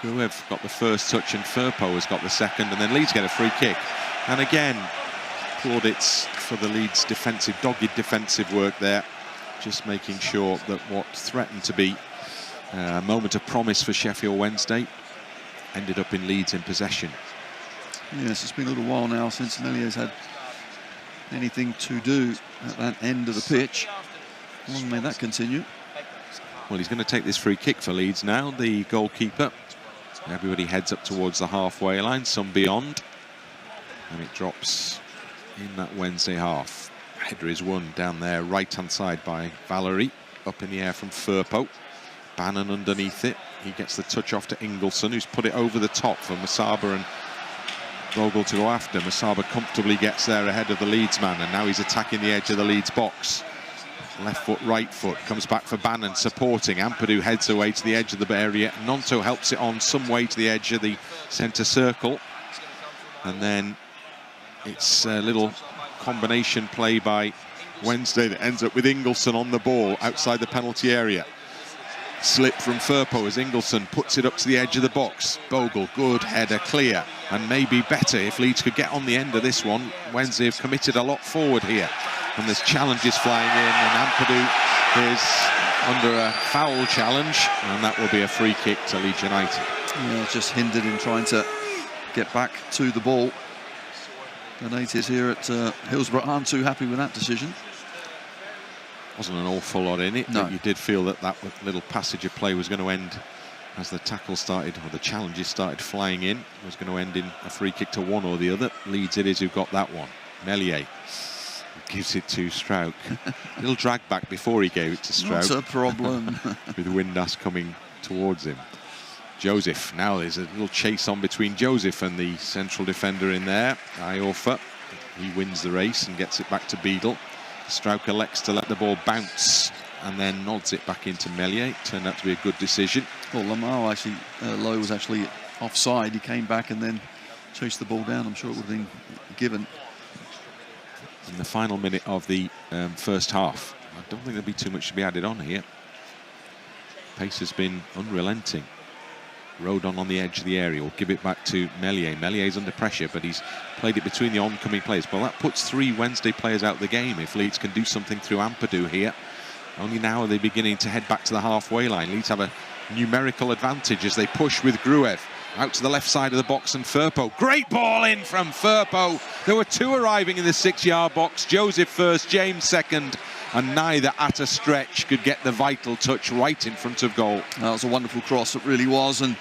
whoever got the first touch and Firpo has got the second, and then Leeds get a free kick. And again, plaudits for the Leeds defensive, dogged defensive work there, just making sure that what threatened to be a moment of promise for Sheffield Wednesday ended up in Leeds in possession. Yes, it's been a little while now since Mellier's had anything to do at that end of the pitch. How long may that continue? Well, he's going to take this free kick for Leeds now, the goalkeeper. Everybody heads up towards the halfway line, some beyond. And it drops in that Wednesday half. Header is won down there, right-hand side by Valerie. Up in the air from Firpo. Bannon underneath it. He gets the touch off to Ingelsson, who's put it over the top for Masaba and Bogle to go after. Masaba comfortably gets there ahead of the Leeds man, and now he's attacking the edge of the Leeds box. Left foot, right foot, comes back for Bannon, supporting. Ampadu heads away to the edge of the area. Nonto helps it on some way to the edge of the centre circle. And then it's a little combination play by Wednesday that ends up with Ingelsson on the ball outside the penalty area. Slip from Firpo as Ingelsson puts it up to the edge of the box. Bogle, good header, clear, and maybe better if Leeds could get on the end of this one. Wednesday have committed a lot forward here. And there's challenges flying in, and Ampadu is under a foul challenge, and that will be a free kick to Leeds United. Yeah, just hindered in trying to get back to the ball. The natives here at Hillsborough aren't too happy with that decision. Wasn't an awful lot in it, no. But you did feel that that little passage of play was going to end as the tackle started, or the challenges started flying in. It was going to end in a free kick to one or the other. Leeds it is who got that one. Meslier gives it to Strauch. A little drag back before he gave it to Strauch. Not a problem. With Windass coming towards him. Joseph, now there's a little chase on between Joseph and the central defender in there, Iorfa. He wins the race and gets it back to Beadle. Strauch elects to let the ball bounce and then nods it back into Meslier. Turned out to be a good decision. Well, Lamar actually, Lowe was actually offside. He came back and then chased the ball down. I'm sure it would have been given. In the final minute of the first half, I don't think there'll be too much to be added on here. Pace has been unrelenting. Rodon on the edge of the area will give it back to Meslier. Mellier's under pressure, but he's played it between the oncoming players. Well, that puts 3 Wednesday players out of the game if Leeds can do something through Ampadu here. Only now are they beginning to head back to the halfway line. Leeds have a numerical advantage as they push with Gruev. Out to the left side of the box, and Firpo. Great ball in from Firpo. There were 2 arriving in the 6-yard box. Joseph first, James second, and neither at a stretch could get the vital touch right in front of goal. That was a wonderful cross, it really was, and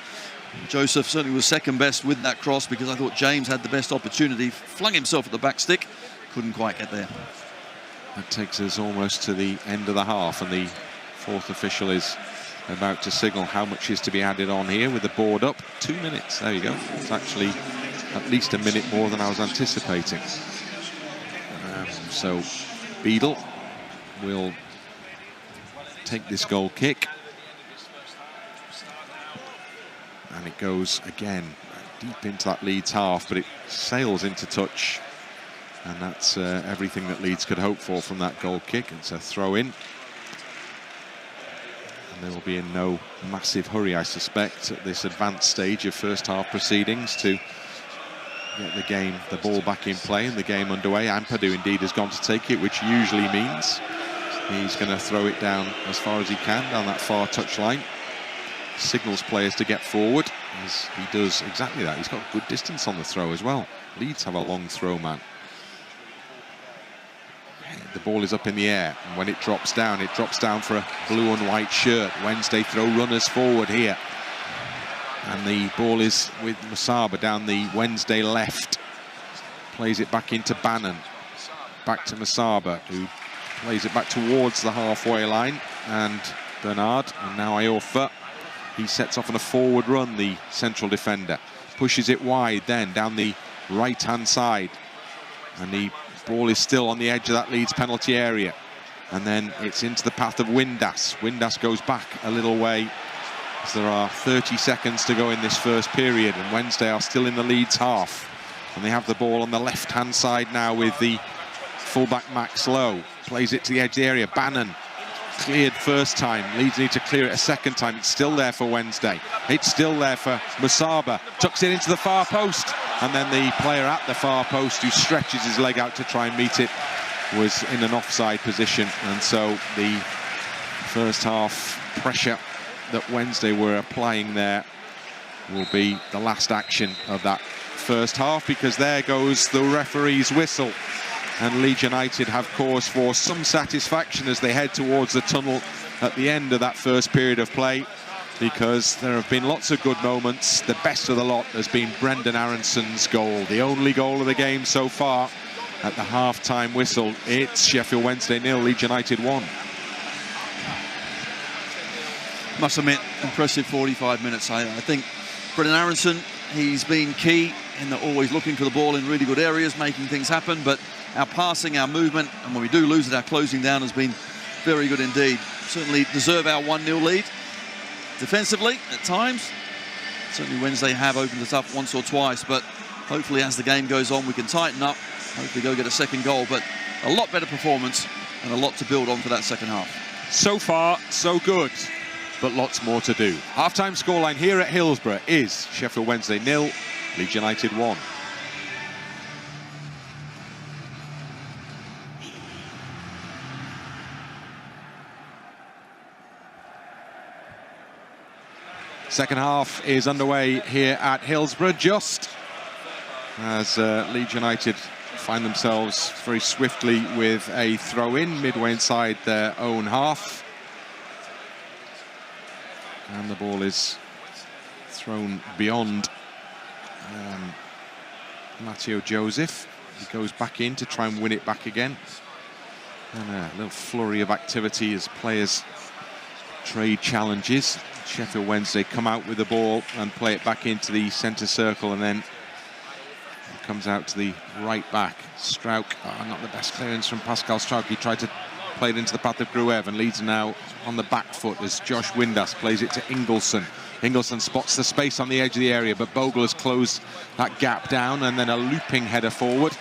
Joseph certainly was second best with that cross because I thought James had the best opportunity. Flung himself at the back stick, couldn't quite get there. That takes us almost to the end of the half, and the 4th official is about to signal how much is to be added on here with the board up. 2 minutes, there you go. It's actually at least a minute more than I was anticipating. So Beadle will take this goal kick. And it goes again deep into that Leeds half, but it sails into touch. And that's everything that Leeds could hope for from that goal kick. It's a throw in. They will be in no massive hurry, I suspect, at this advanced stage of first half proceedings to get the ball back in play and the game underway. Ampadu indeed has gone to take it, which usually means he's going to throw it down as far as he can down that far touchline. Signals players to get forward as he does exactly that. He's got good distance on the throw as well. Leeds have a long throw man. The ball is up in the air, and when it drops down for a blue and white shirt. Wednesday throw runners forward here. And the ball is with Masaba down the Wednesday left. Plays it back into Bannon. back to Masaba, who plays it back towards the halfway line, and Bernard, and now Iorfa. He sets off on a forward run, the central defender. Pushes it wide then, down the right-hand side. And the ball is still on the edge of that Leeds penalty area. And then it's into the path of Windass. Windass goes back a little way, as there are 30 seconds to go in this first period, and Wednesday are still in the Leeds half. And they have the ball on the left-hand side now with the fullback Max Lowe. Plays it to the edge of the area. Bannon cleared first time. Leeds need to clear it a second time. It's still there for Wednesday. It's still there for Masaba. Tucks it into the far post. And then the player at the far post, who stretches his leg out to try and meet it, was in an offside position. And so the first half pressure that Wednesday were applying there will be the last action of that first half, because there goes the referee's whistle. And Leeds United have cause for some satisfaction as they head towards the tunnel at the end of that first period of play, because there have been lots of good moments. The best of the lot has been Brendan Aronson's goal, the only goal of the game so far. At the half-time whistle, it's Sheffield Wednesday 0, Leeds United 1. Must admit, impressive 45 minutes. I think Brendan Aronson, he's been key in the always looking for the ball in really good areas, making things happen, but our passing, our movement, and when we do lose it, our closing down has been very good indeed. Certainly deserve our 1-0 lead. Defensively, at times, certainly Wednesday have opened us up once or twice, but hopefully as the game goes on, we can tighten up, hopefully go get a second goal, but a lot better performance and a lot to build on for that second half. So far, so good, but lots more to do. Half-time scoreline here at Hillsborough is Sheffield Wednesday 0, Leeds United 1. Second half is underway here at Hillsborough, just as Leeds United find themselves very swiftly with a throw-in midway inside their own half. And the ball is thrown beyond Matteo Joseph. He goes back in to try and win it back again. And a little flurry of activity as players trade challenges. Sheffield Wednesday come out with the ball and play it back into the centre circle, and then it comes out to the right back. Strauch, not the best clearance from Pascal Strauch. He tried to play it into the path of Gruev, and Leeds are now on the back foot as Josh Windass plays it to Ingelsson. Ingelsson spots the space on the edge of the area, but Bogle has closed that gap down, and then a looping header forward,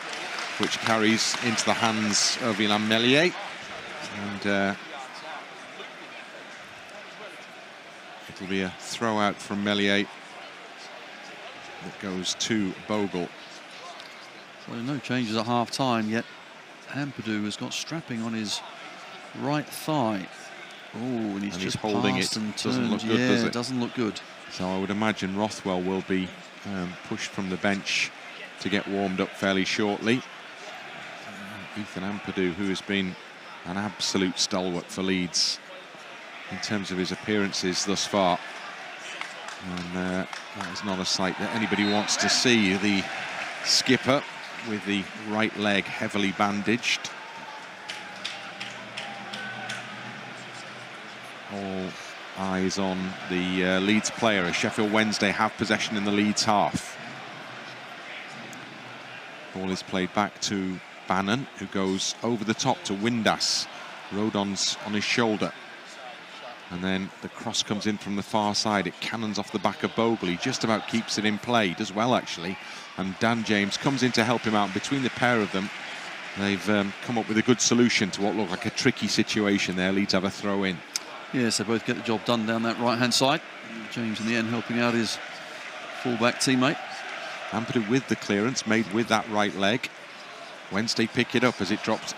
which carries into the hands of Ilham Meslier. And it'll be a throw out from Meslier that goes to Bogle. So no changes at half-time, yet Ampadu has got strapping on his right thigh. Oh, and he's just holding it. And doesn't look good, does it? It doesn't look good. So I would imagine Rothwell will be pushed from the bench to get warmed up fairly shortly. Ethan Ampadu, who has been an absolute stalwart for Leeds in terms of his appearances thus far. And that is not a sight that anybody wants to see. The skipper with the right leg heavily bandaged. All eyes on the Leeds player as Sheffield Wednesday have possession in the Leeds half. Ball is played back to Bannon, who goes over the top to Windass. Rodon's on his shoulder. And then the cross comes in from the far side. It cannons off the back of Bogle. He just about keeps it in play. Does well, actually. And Dan James comes in to help him out. Between the pair of them, they've come up with a good solution to what looked like a tricky situation there. Leeds have a throw in. Yes, they both get the job done down that right-hand side. James in the end helping out his full-back teammate. Ampadu with the clearance, made with that right leg. Wednesday pick it up as it dropped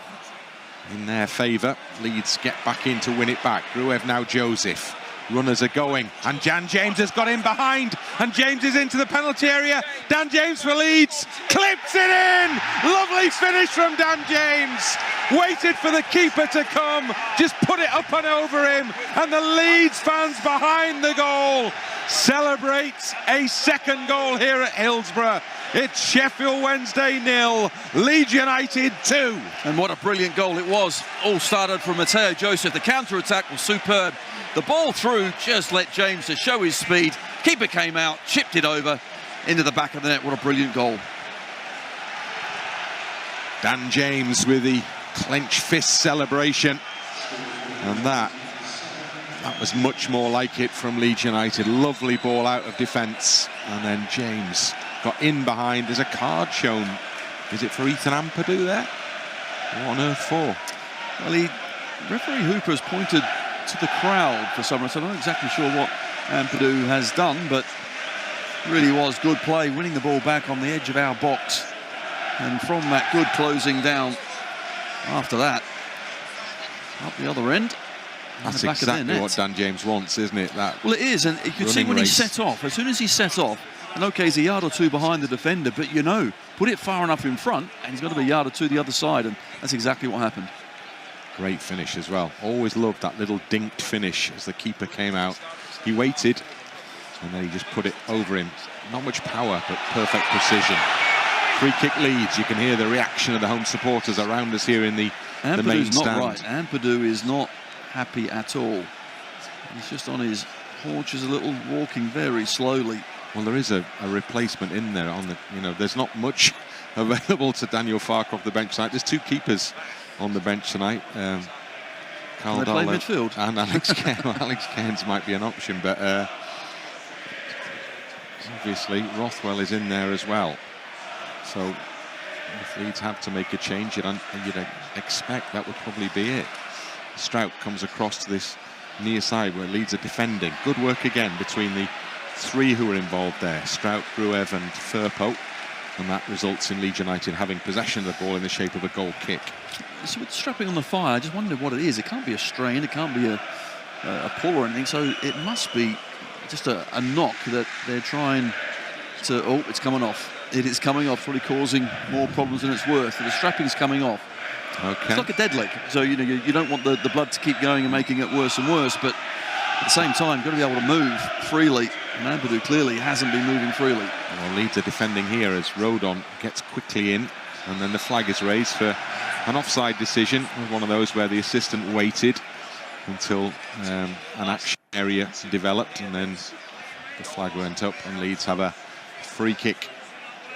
in their favour. Leeds get back in to win it back. Gruev now Joseph. Runners are going, and Dan James has got in behind, and James is into the penalty area. Dan James for Leeds, clips it in! Lovely finish from Dan James. Waited for the keeper to come, just put it up and over him, and the Leeds fans behind the goal celebrates a second goal here at Hillsborough. It's Sheffield Wednesday 0, Leeds United 2. And what a brilliant goal it was. All started from Mateo Joseph. The counter-attack was superb. The ball through, just let James to show his speed. Keeper came out, chipped it over into the back of the net. What a brilliant goal. Dan James with the clenched fist celebration. And that was much more like it from Leeds United. Lovely ball out of defence. And then James got in behind. There's a card shown. Is it for Ethan Ampadu there? What on earth for? Well, referee Hooper has pointed to the crowd for some reason. I'm not exactly sure what Ampadu has done, but really was good play, winning the ball back on the edge of our box. And from that good closing down, after that, up the other end. That's exactly what Dan James wants, isn't it? Well, it is, and you can see when he set off, as soon as he set off, and okay, he's a yard or two behind the defender, but you know, put it far enough in front, and he's got to be a yard or two the other side, and that's exactly what happened. Great finish as well. Always loved that little dinked finish as the keeper came out. He waited, and then he just put it over him. Not much power, but perfect precision. Free kick Leeds. You can hear the reaction of the home supporters around us here in the main stand. Ampadu's not right. Ampadu is not happy at all. He's just on his haunches a little, walking very slowly. Well, there is a replacement in there on the, there's not much available to Daniel Farke off the bench tonight. There's two keepers on the bench tonight. Carl Dalla play midfield. And Alex Cairns. Well, Alex Cairns might be an option, but obviously Rothwell is in there as well. So if Leeds have to make a change, you'd expect that would probably be it. Strout comes across to this near side where Leeds are defending. Good work again between the three who are involved there. Strout, Gruev and Firpo. And that results in Leeds United having possession of the ball in the shape of a goal kick. So with strapping on the fire, I just wondered what it is. It can't be a strain, it can't be a pull or anything. So it must be just a knock that they're trying to... Oh, it's coming off. It is coming off, probably causing more problems than it's worth. So the strapping's coming off. Okay. It's like a dead leg. So, you don't want the blood to keep going and making it worse and worse. But at the same time, you've got to be able to move freely. And Ampadu clearly hasn't been moving freely. Well, Leeds are defending here as Rodon gets quickly in. And then the flag is raised for an offside decision. One of those where the assistant waited until an action area developed. And then the flag went up and Leeds have a free kick.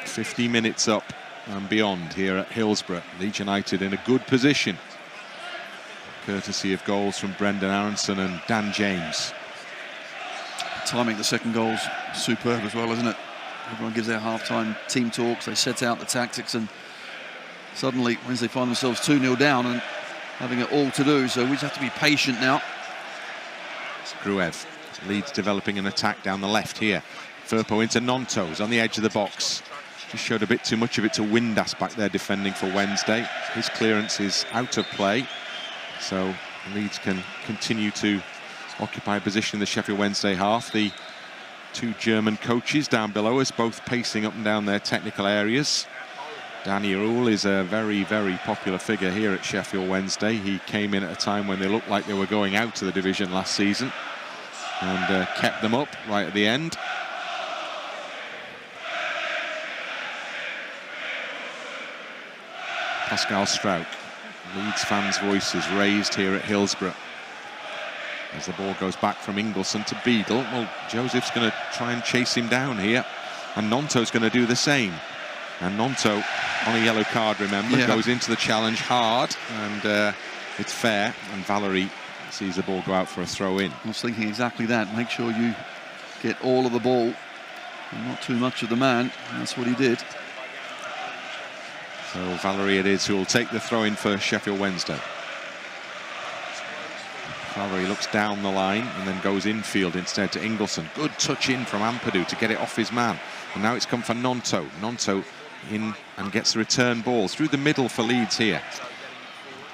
50 minutes up and beyond here at Hillsborough. Leeds United in a good position, courtesy of goals from Brendan Aronson and Dan James. Timing the second goal's superb as well, isn't it? Everyone gives their half-time team talks, they set out the tactics, and suddenly, once they find themselves 2-0 down and having it all to do, so we just have to be patient now. Gruev. Leeds developing an attack down the left here. Firpo into Nontos on the edge of the box. Just showed a bit too much of it to Windass back there defending for Wednesday. His clearance is out of play, so Leeds can continue to occupy a position in the Sheffield Wednesday half. The two German coaches down below us, both pacing up and down their technical areas. Danny Rule is a very, very popular figure here at Sheffield Wednesday. He came in at a time when they looked like they were going out of the division last season and kept them up right at the end. Pascal Strout, Leeds fans' voices raised here at Hillsborough. As the ball goes back from Ingleson to Beadle, well, Joseph's going to try and chase him down here, and Nonto's going to do the same. And Nonto, on a yellow card, remember, goes into the challenge hard, and it's fair, and Valerie sees the ball go out for a throw-in. I was thinking exactly that. Make sure you get all of the ball, and not too much of the man, and that's what he did. So Valerie it is who will take the throw-in for Sheffield Wednesday. Valerie looks down the line and then goes infield instead to Ingleson. Good touch in from Ampadu to get it off his man. And now it's come for Nonto. Nonto in and gets the return ball through the middle for Leeds here.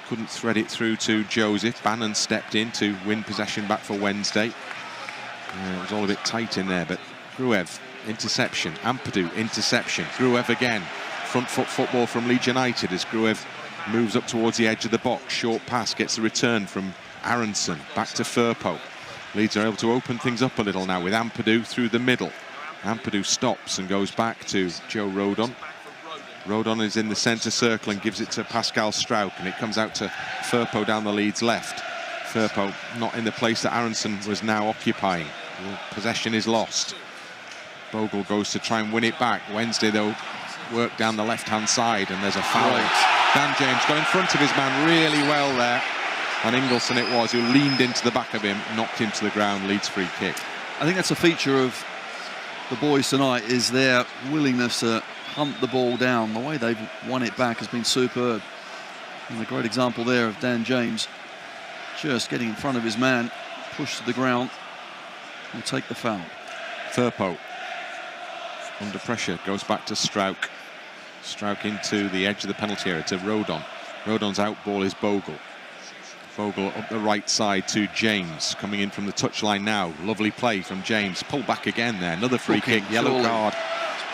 Couldn't thread it through to Joseph. Bannon stepped in to win possession back for Wednesday. It was all a bit tight in there, but Gruev, interception. Ampadu, interception. Gruev again. Front foot football from Leeds United as Gruev moves up towards the edge of the box. Short pass, gets the return from Aronson. Back to Firpo. Leeds are able to open things up a little now with Ampadu through the middle. Ampadu stops and goes back to Joe Rodon. Rodon is in the centre circle and gives it to Pascal Struijk, and it comes out to Firpo down the Leeds left. Firpo not in the place that Aronson was now occupying. Possession is lost. Bogle goes to try and win it back. Wednesday, they'll work down the left-hand side, and there's a foul. Right. Dan James got in front of his man really well there. And Ingleson it was who leaned into the back of him, knocked him to the ground. Leeds free kick. I think that's a feature of the boys tonight, is their willingness to hunt the ball down. The way they've won it back has been superb. And a great example there of Dan James just getting in front of his man, pushed to the ground, will take the foul. Firpo under pressure, goes back to Struijk. Struijk into the edge of the penalty area to Rodon. Rodon's out ball is Bogle. Bogle up the right side to James, coming in from the touchline now. Lovely play from James. Pull back again there. Another free kick. Yellow card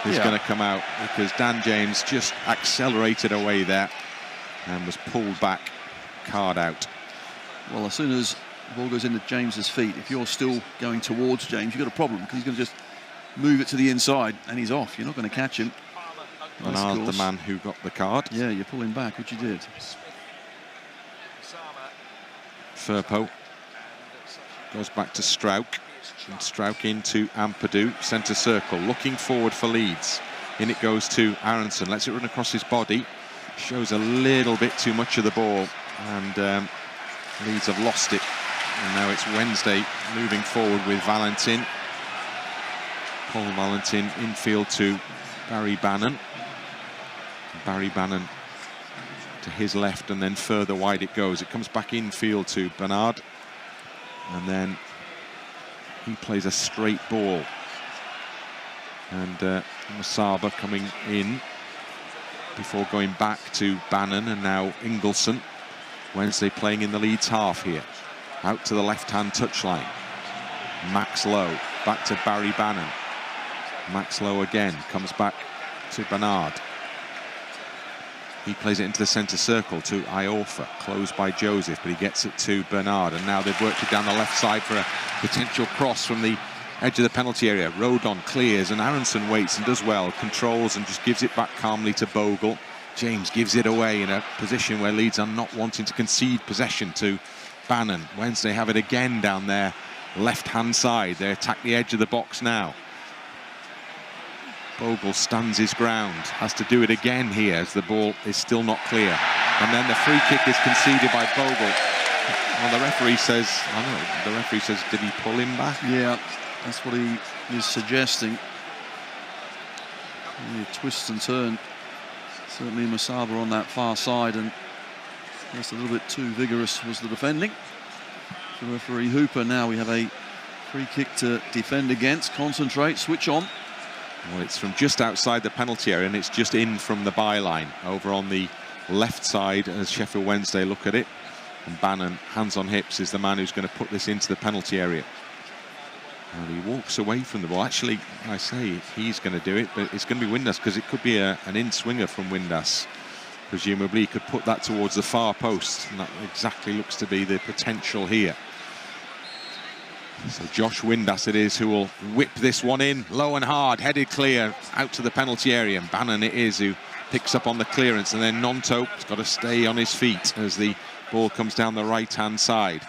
is going to come out because Dan James just accelerated away there and was pulled back. Card out. Well, as soon as the ball goes into James's feet, if you're still going towards James, you've got a problem, because he's going to just move it to the inside and he's off. You're not going to catch him. Bernard, the man who got the card. Yeah, you pull him back, which you did. Firpo goes back to Struijk, and Struijk into Ampadu, centre circle, looking forward for Leeds. In it goes to Aronson, lets it run across his body, shows a little bit too much of the ball, and Leeds have lost it. And now it's Wednesday moving forward with Valentin. Paul Valentin infield to Barry Bannon. Barry Bannon to his left, and then further wide it goes. It comes back infield to Bernard, and then he plays a straight ball. And Masaba coming in before going back to Bannon, and now Ingleson. Wednesday playing in the Leeds half here. Out to the left-hand touchline. Max Lowe back to Barry Bannon. Max Lowe again comes back to Bernard. He plays it into the centre circle to Iorfa, closed by Joseph, but he gets it to Bernard, and now they've worked it down the left side for a potential cross from the edge of the penalty area. Rodon clears, and Aronson waits and does well, controls and just gives it back calmly to Bogle. James gives it away in a position where Leeds are not wanting to concede possession to Bannon. Wednesday have it again down their left-hand side. They attack the edge of the box now. Bogle stands his ground, has to do it again here as the ball is still not clear. And then the free kick is conceded by Bogle. Well, the referee says, did he pull him back? Yeah, that's what he is suggesting. Twist and turn. Certainly Masaba on that far side, and just a little bit too vigorous was the defending. For referee Hooper, now we have a free kick to defend against. Concentrate, switch on. Well, it's from just outside the penalty area, and it's just in from the byline over on the left side as Sheffield Wednesday look at it. And Bannon, hands on hips, is the man who's going to put this into the penalty area. And he walks away from the ball. Actually, I say he's going to do it, but it's going to be Windass, because it could be an in-swinger from Windass. Presumably he could put that towards the far post, and that exactly looks to be the potential here. So Josh Windass it is who will whip this one in, low and hard, headed clear, out to the penalty area. And Bannon it is who picks up on the clearance, and then Nonto's got to stay on his feet as the ball comes down the right-hand side.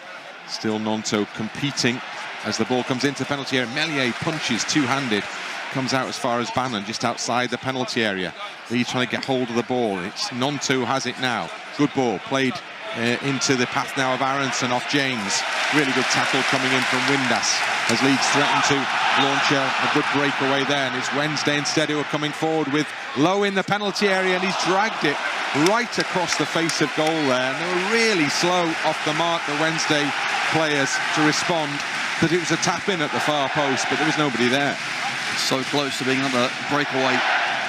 Still Nonto competing as the ball comes into the penalty area. Meslier punches two-handed, comes out as far as Bannon, just outside the penalty area. He's trying to get hold of the ball. It's Nonto has it now. Good ball played into the path now of Aronson off James. Really good tackle coming in from Windass as Leeds threaten to launch a good breakaway there. And it's Wednesday instead who are coming forward with Lowe in the penalty area, and he's dragged it right across the face of goal there. And they were really slow off the mark, the Wednesday players, to respond, because it was a tap in at the far post, but there was nobody there. So close to being another breakaway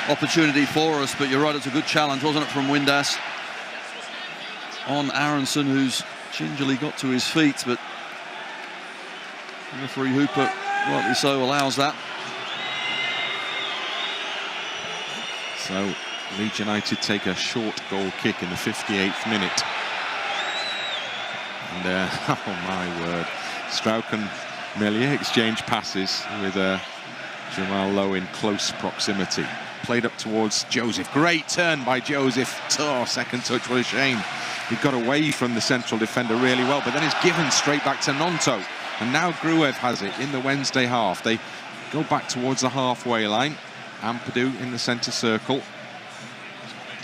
opportunity for us, but you're right, it's a good challenge, wasn't it, from Windass on Aronson, who's gingerly got to his feet, but referee Hooper, rightly so, allows that. So Leeds United take a short goal kick in the 58th minute. And, oh my word, Struijk and Meslier exchange passes with Jamal Lowe in close proximity. Played up towards Joseph. Great turn by Joseph. Oh, second touch, what a shame. He got away from the central defender really well, but then it's given straight back to Nonto. And now Gruev has it in the Wednesday half. They go back towards the halfway line. Ampadu in the centre circle.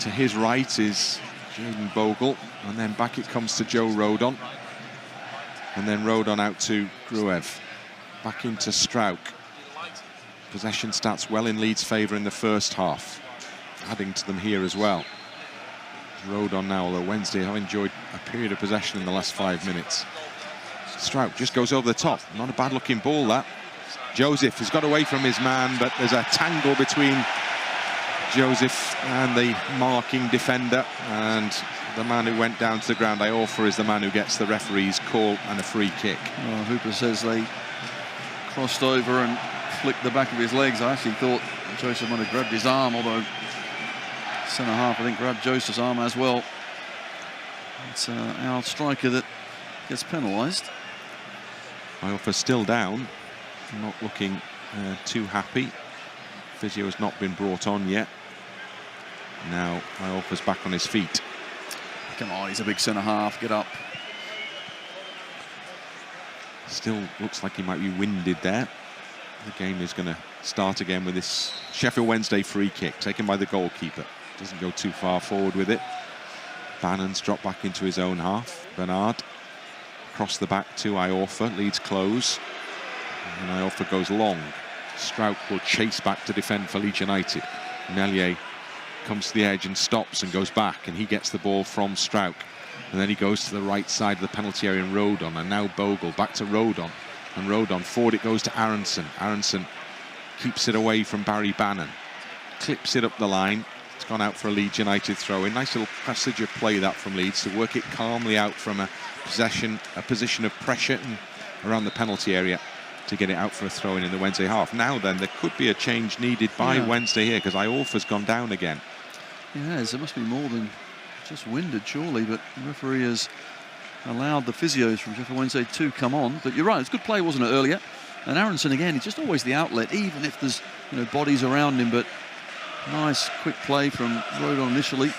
To his right is Jaden Bogle, and then back it comes to Joe Rodon. And then Rodon out to Gruev. Back into Strauch. Possession stats well in Leeds' favour in the first half. Adding to them here as well. Rodon now, although Wednesday have enjoyed a period of possession in the last 5 minutes. Strauch just goes over the top. Not a bad looking ball, that. Joseph has got away from his man, but there's a tangle between Joseph and the marking defender, and the man who went down to the ground, Iorfa, is the man who gets the referee's call and a free kick. Well, Hooper says they crossed over and flicked the back of his legs. I actually thought Joseph might have grabbed his arm, although centre-half, I think, grabbed Joseph's arm as well. It's our striker that gets penalised. Iorfa still down, not looking too happy. Physio has not been brought on yet. Now Iorfa's back on his feet. Come on, he's a big centre-half, get up. Still looks like he might be winded there. The game is going to start again with this Sheffield Wednesday free kick taken by the goalkeeper. Doesn't go too far forward with it. Bannon's dropped back into his own half. Bernard across the back to Iorfa. Leeds close. And Iorfa goes long. Strauch will chase back to defend for Leeds United. Meslier comes to the edge and stops and goes back, and he gets the ball from Strauch. And then he goes to the right side of the penalty area in Rodon, and now Bogle back to Rodon. And Rodon forward it goes to Aronson. Aronson keeps it away from Barry Bannon. Clips it up the line. It's gone out for a Leeds United throw-in. Nice little passage of play that from Leeds to work it calmly out from a position of pressure and around the penalty area to get it out for a throw-in in the Wednesday half. Now then, there could be a change needed by Wednesday here, because Iorfa's gone down again. Yes, there must be more than just winded, surely, but the referee has allowed the physios from Sheffield Wednesday to come on. But you're right, it's good play, wasn't it, earlier? And Aronson, again, he's just always the outlet, even if there's bodies around him. But nice, quick play from Rodon initially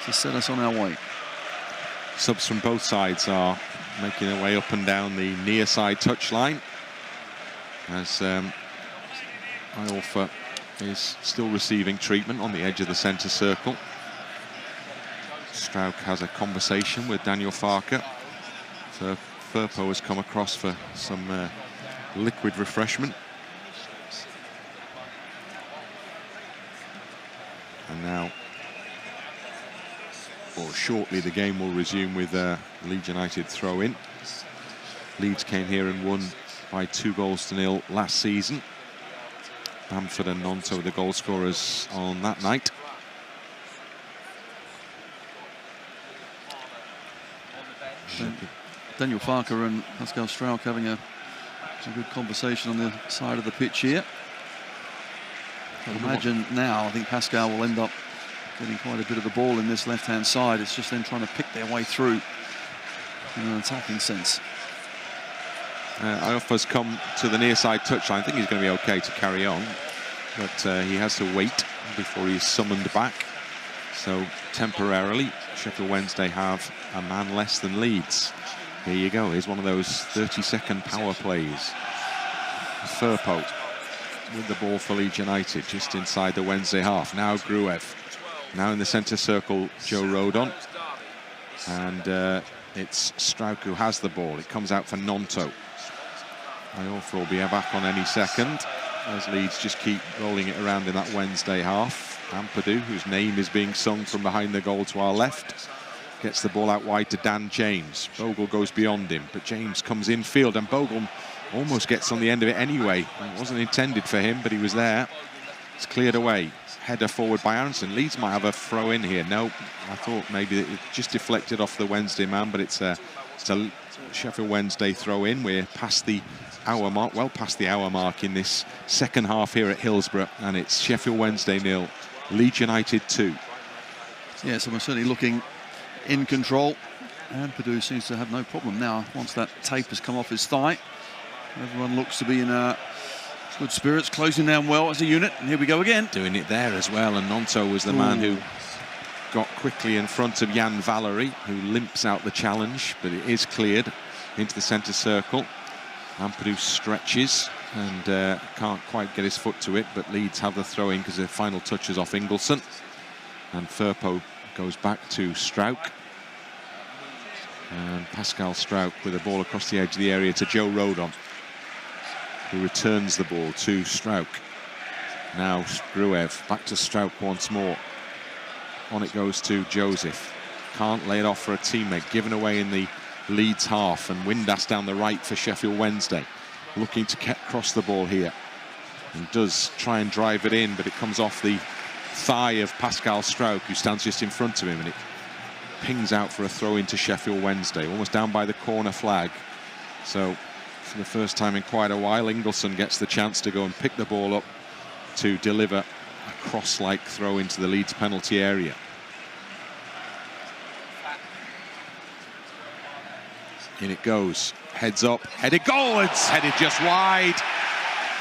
to set us on our way. Subs from both sides are making their way up and down the near side touchline, as Iorfa is still receiving treatment on the edge of the centre circle. Strauch has a conversation with Daniel Farke. So Firpo has come across for some liquid refreshment. And now, or shortly, the game will resume with Leeds United throw-in. Leeds came here and won by 2-0 last season. Bamford and Nonto, the goal scorers on that night. Daniel Farke and Pascal Strauch having a good conversation on the side of the pitch here. I imagine now, I think Pascal will end up getting quite a bit of the ball in this left-hand side. It's just them trying to pick their way through in an attacking sense. Iorfa's come to the near side touchline. I think he's going to be okay to carry on, but he has to wait before he's summoned back. So temporarily, Sheffield Wednesday have a man less than Leeds. Here you go. Here's one of those 30-second power plays. Firpo with the ball for Leeds United, just inside the Wednesday half. Now Gruev. Now in the centre circle, Joe Rodon. And it's Strauch who has the ball. It comes out for Nonto. Iorfa will be back on any second, as Leeds just keep rolling it around in that Wednesday half. Ampadu, whose name is being sung from behind the goal to our left, gets the ball out wide to Dan James. Bogle goes beyond him, but James comes infield, and Bogle almost gets on the end of it anyway. It wasn't intended for him, but he was there. It's cleared away. Header forward by Aronson. Leeds might have a throw in here. No, I thought maybe it just deflected off the Wednesday man, but it's a Sheffield Wednesday throw in. We're past the hour mark, well past the hour mark in this second half here at Hillsborough, and it's Sheffield Wednesday 0, Leeds United 2. Yeah, so we're certainly looking in control, and Purdue seems to have no problem now once that tape has come off his thigh. Everyone looks to be in good spirits, closing down well as a unit. And here we go again. Doing it there as well. And Nonto was the man who got quickly in front of Jan Valery, who limps out the challenge, but it is cleared into the centre circle. Ampadu stretches and can't quite get his foot to it, but Leeds have the throw-in because the final touch is off Ingelsson. And Firpo goes back to Struijk. And Pascal Struijk with the ball across the edge of the area to Joe Rodon, who returns the ball to Struijk. Now Gruev back to Struijk once more. On it goes to Joseph. Can't lay it off for a teammate. Given away in the Leeds half, and Windass down the right for Sheffield Wednesday. Looking to cross the ball here. And does try and drive it in, but it comes off the thigh of Pascal Struijk, who stands just in front of him, and it pings out for a throw into Sheffield Wednesday. Almost down by the corner flag. So for the first time in quite a while, Ingelsson gets the chance to go and pick the ball up to deliver a cross-like throw into the Leeds penalty area. In it goes, heads up, headed goal, it's headed just wide.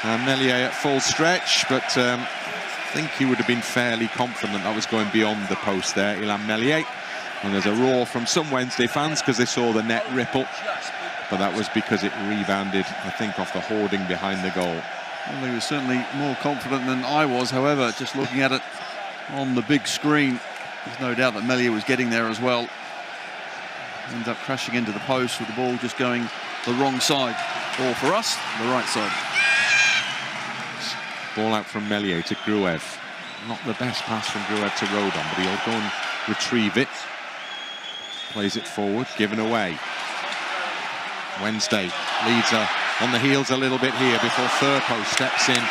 And Meslier at full stretch, but I think he would have been fairly confident that was going beyond the post there, Ilham Meslier. And there's a roar from some Wednesday fans because they saw the net ripple, but that was because it rebounded, I think, off the hoarding behind the goal. Well, he was certainly more confident than I was, however, just looking at it on the big screen, there's no doubt that Meslier was getting there as well. Ended up crashing into the post with the ball just going the wrong side, or for us, the right side. Ball out from Meslier to Gruev. Not the best pass from Gruev to Rodon, but he'll go and retrieve it. Plays it forward, given away. Wednesday, Leeds are on the heels a little bit here before Firpo steps in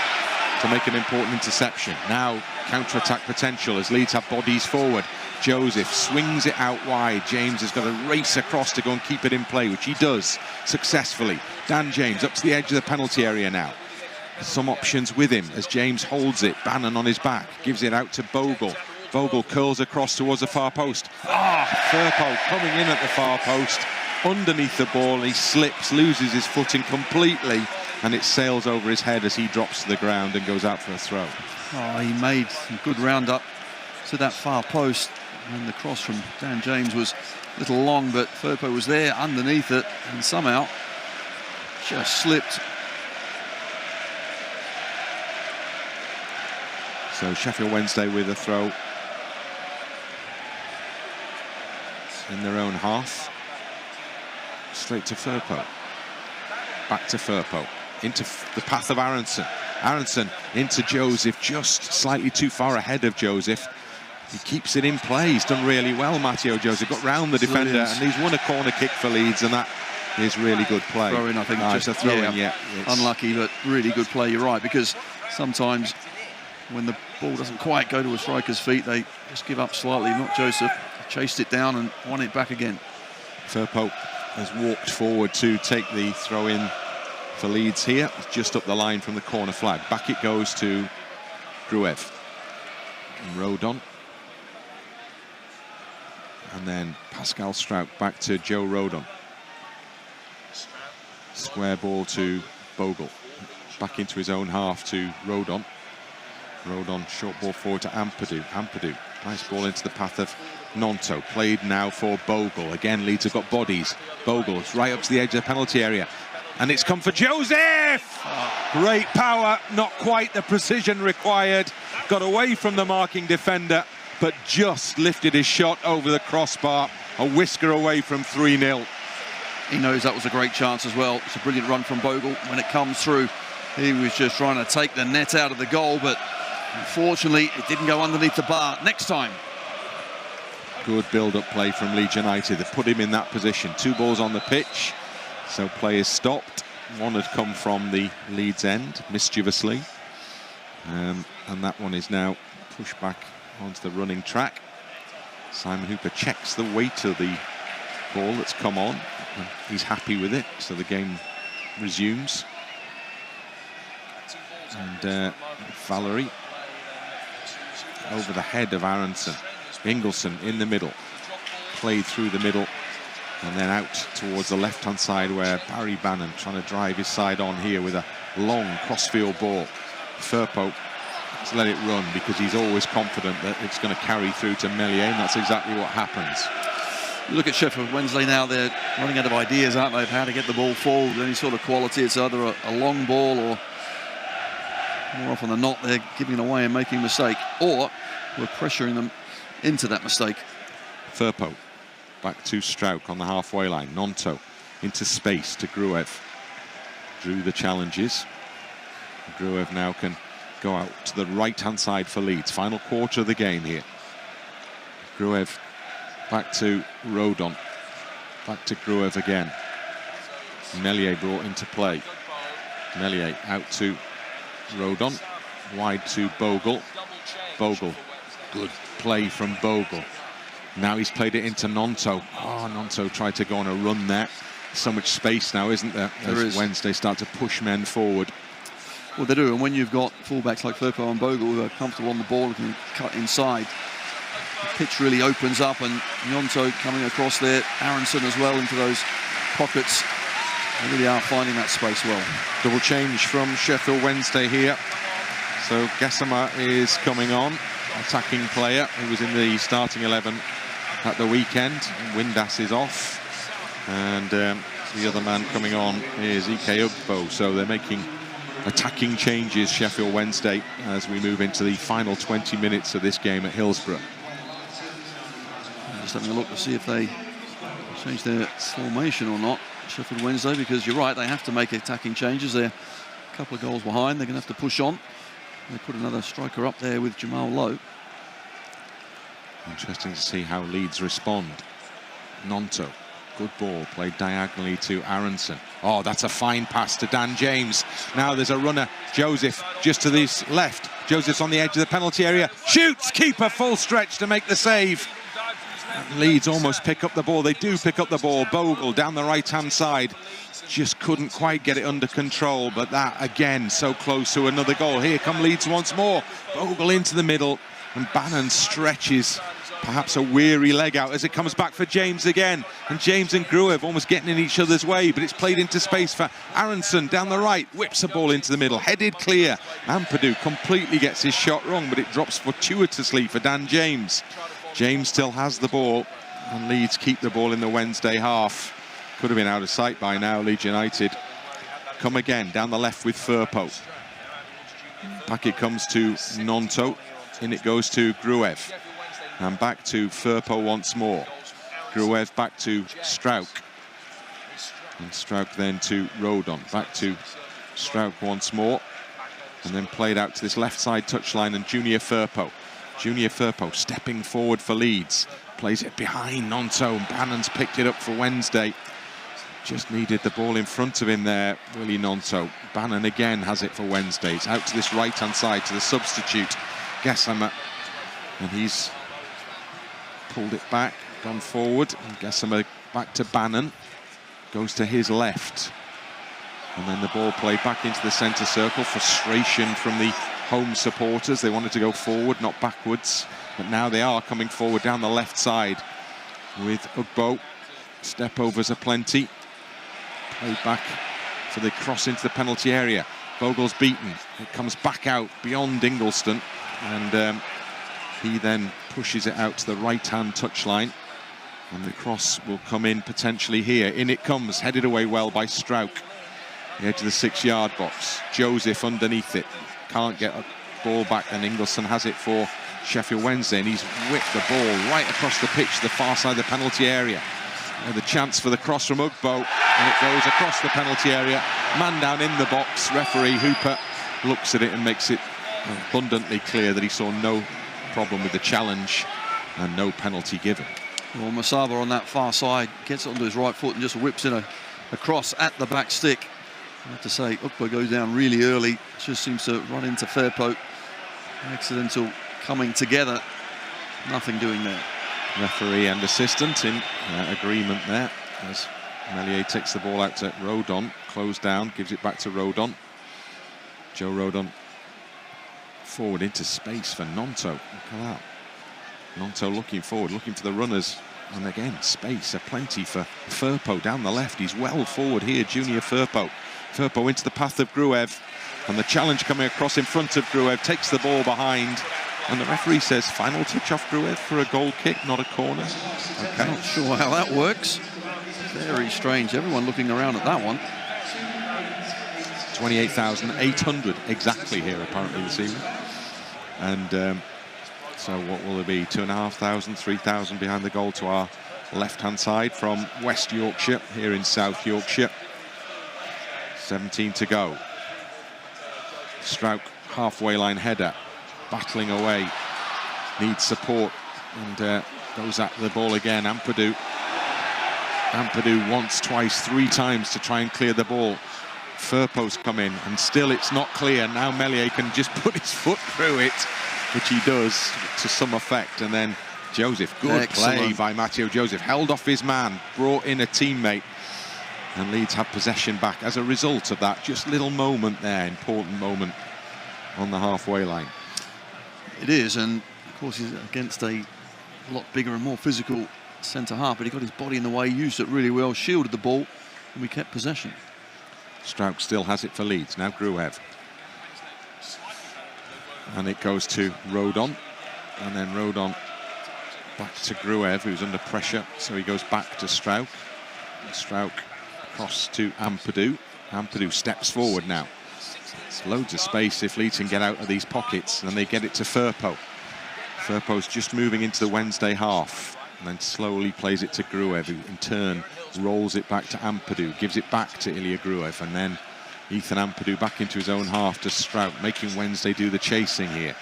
to make an important interception. Now counter-attack potential as Leeds have bodies forward. Joseph swings it out wide. James has got to race across to go and keep it in play, which he does successfully. Dan James up to the edge of the penalty area now. Some options with him as James holds it. Bannon on his back, gives it out to Bogle. Bogle curls across towards the far post. Firpo coming in at the far post, underneath the ball. He slips, loses his footing completely, and it sails over his head as he drops to the ground and goes out for a throw. Oh, he made some good round-up to that far post, and the cross from Dan James was a little long, but Firpo was there underneath it and somehow just slipped. So Sheffield Wednesday with a throw in their own half. Straight to Firpo. Back to Firpo. Into the path of Aronson. Aronson into Joseph, just slightly too far ahead of Joseph. He keeps it in play. He's done really well, Matteo Joseph. Got round the defender, Brilliant. and he's won a corner kick for Leeds, and that is really good play. Throw-in, I think. Just a throw-in, yeah. Unlucky, but really good play, you're right, because sometimes when the ball doesn't quite go to a striker's feet, they just give up slightly. Not Joseph. Chased it down and won it back again. Firpo has walked forward to take the throw-in for Leeds here. Just up the line from the corner flag. Back it goes to Gruev. And Rodon. And then Pascal Struijk back to Joe Rodon. Square ball to Bogle. Back into his own half to Rodon. Rodon, short ball forward to Ampadu. Ampadu, nice ball into the path of Nonto. Played now for Bogle. Again, Leeds have got bodies. Bogle's right up to the edge of the penalty area. And it's come for Joseph! Great power, not quite the precision required. Got away from the marking defender, but just lifted his shot over the crossbar. A whisker away from 3-0. He knows that was a great chance as well. It's a brilliant run from Bogle. When it comes through, he was just trying to take the net out of the goal, but unfortunately, it didn't go underneath the bar. Next time. Good build-up play from Leeds United. They put him in that position. 2 balls on the pitch, so play is stopped. One had come from the Leeds end, mischievously. And that one is now pushed back onto the running track. Simon Hooper checks the weight of the ball that's come on, and he's happy with it, so the game resumes. And Valery over the head of Aronson. Ingelsson in the middle, played through the middle And then out towards the left-hand side where Barry Bannon trying to drive his side on here with a long crossfield ball. Firpo has let it run because he's always confident that it's going to carry through to Meslier, and that's exactly what happens. You look at Sheffield Wednesday now, they're running out of ideas, aren't they, of how to get the ball forward with any sort of quality. It's either a long ball or, more often than not, they're giving it away and making a mistake, or we're pressuring them into that mistake. Firpo back to Strauch on the halfway line. Nonto into space to Gruev. Drew the challenges. Gruev now can go out to the right-hand side for Leeds. Final quarter of the game here. Gruev back to Rodon. Back to Gruev again. Meslier brought into play. Meslier out to Rodon. Wide to Bogle. Bogle. Good play from Bogle. Now he's played it into Nonto. Oh, Nonto tried to go on a run there. So much space now, isn't there? As Wednesday start to push men forward. Well, they do, and when you've got fullbacks like Firpo and Bogle who are comfortable on the ball and can cut inside, the pitch really opens up, and Nonto coming across there, Aronson as well into those pockets. They really are finding that space well. Double change from Sheffield Wednesday here. So Gassama is coming on, attacking player who was in the starting 11 at the weekend. Windass is off, and the other man coming on is Ike Ugbo. So they're making attacking changes, Sheffield Wednesday, as we move into the final 20 minutes of this game at Hillsborough. Just having a look to see if they change their formation or not, Sheffield Wednesday, because you're right, they have to make attacking changes. They're a couple of goals behind. They're going to have to push on. They put another striker up there with Jamal Lowe. Interesting to see how Leeds respond. Nonto, good ball, played diagonally to Aronson. Oh, that's a fine pass to Dan James. Now there's a runner, Joseph, just to this left. Joseph's on the edge of the penalty area. Shoots, keeper full stretch to make the save. Leeds almost pick up the ball. They do pick up the ball. Bogle down the right-hand side. Just couldn't quite get it under control, but that, again, so close to another goal. Here come Leeds once more. Bogle into the middle, and Bannon stretches perhaps a weary leg out as it comes back for James again. And James and Gruev almost getting in each other's way, but it's played into space for Aronson down the right. Whips the ball into the middle, headed clear. Ampadu completely gets his shot wrong, but it drops fortuitously for Dan James. James still has the ball, and Leeds keep the ball in the Wednesday half. Could have been out of sight by now, Leeds United. Come again, down the left with Firpo. Back it comes to Nonto. In it goes to Gruev. And back to Firpo once more. Gruev back to Strauch. And Strauch then to Rodon. Back to Strauch once more. And then played out to this left side touchline, and Junior Firpo. Junior Firpo stepping forward for Leeds. Plays it behind Nonto, and Bannon's picked it up for Wednesday. Just needed the ball in front of him there, Willie Nonto. Bannon again has it for Wednesday. It's out to this right-hand side to the substitute, Gassama. And he's pulled it back, gone forward. And Gassama back to Bannon. Goes to his left. And then the ball played back into the centre circle. Frustration from the home supporters. They wanted to go forward, not backwards. But now they are coming forward down the left side with Ugbo. Step overs are plenty. Played back for the cross into the penalty area. Bogle's beaten. It comes back out beyond Ingolston, and he then pushes it out to the right-hand touchline, and the cross will come in potentially here. In it comes, headed away well by Strauch. The edge of the 6-yard box. Joseph underneath it. Can't get a ball back, and Ingolston has it for Sheffield Wednesday, and he's whipped the ball right across the pitch to the far side of the penalty area. The chance for the cross from Ugbo, and it goes across the penalty area. Man down in the box. Referee Hooper looks at it and makes it abundantly clear that he saw no problem with the challenge and no penalty given. Well, Masaba on that far side gets it onto his right foot and just whips in a cross at the back stick. I have to say, Ugbo goes down really early. Just seems to run into Firpo. Accidental coming together. Nothing doing there. Referee and assistant in agreement there as Meslier takes the ball out to Rodon, closed down, gives it back to Rodon. Joe Rodon forward into space for Nonto. Look at that. Nonto looking forward, looking for the runners And again, space aplenty for Firpo down the left. He's well forward here, Junior Firpo. Firpo into the path of Gruev. And the challenge coming across in front of Gruev, takes the ball behind. And the referee says final touch off Gruev for a goal kick, not a corner. Okay. Not sure how that works. Very strange. Everyone looking around at that one. 28,800 exactly here apparently this evening. And so what will it be? 2,500, 3,000 behind the goal to our left-hand side from West Yorkshire here in South Yorkshire. 17 to go. Strauch, halfway line header, battling away, needs support, and goes at the ball again. Ampadu once, twice, three times to try and clear the ball. Firpo's come in, and still it's not clear. Now Meslier can just put his foot through it, which he does to some effect. And then Joseph, good play by Matteo Joseph, held off his man, brought in a teammate, and Leeds have possession back as a result of that just little moment there, important moment on the halfway line. It is, and of course he's against a lot bigger and more physical centre-half, but he got his body in the way, used it really well, shielded the ball, and we kept possession. Strauch still has it for Leeds, now Gruev. And it goes to Rodon, and then Rodon back to Gruev, who's under pressure, so he goes back to Strauch. Strauch across to Ampadu. Ampadu steps forward now. There's loads of space if Leeds can get out of these pockets, and they get it to Firpo. Firpo's just moving into the Wednesday half, and then slowly plays it to Gruev, who in turn rolls it back to Ampadu, gives it back to Ilya Gruev, and then Ethan Ampadu back into his own half to Strauch, making Wednesday do the chasing here.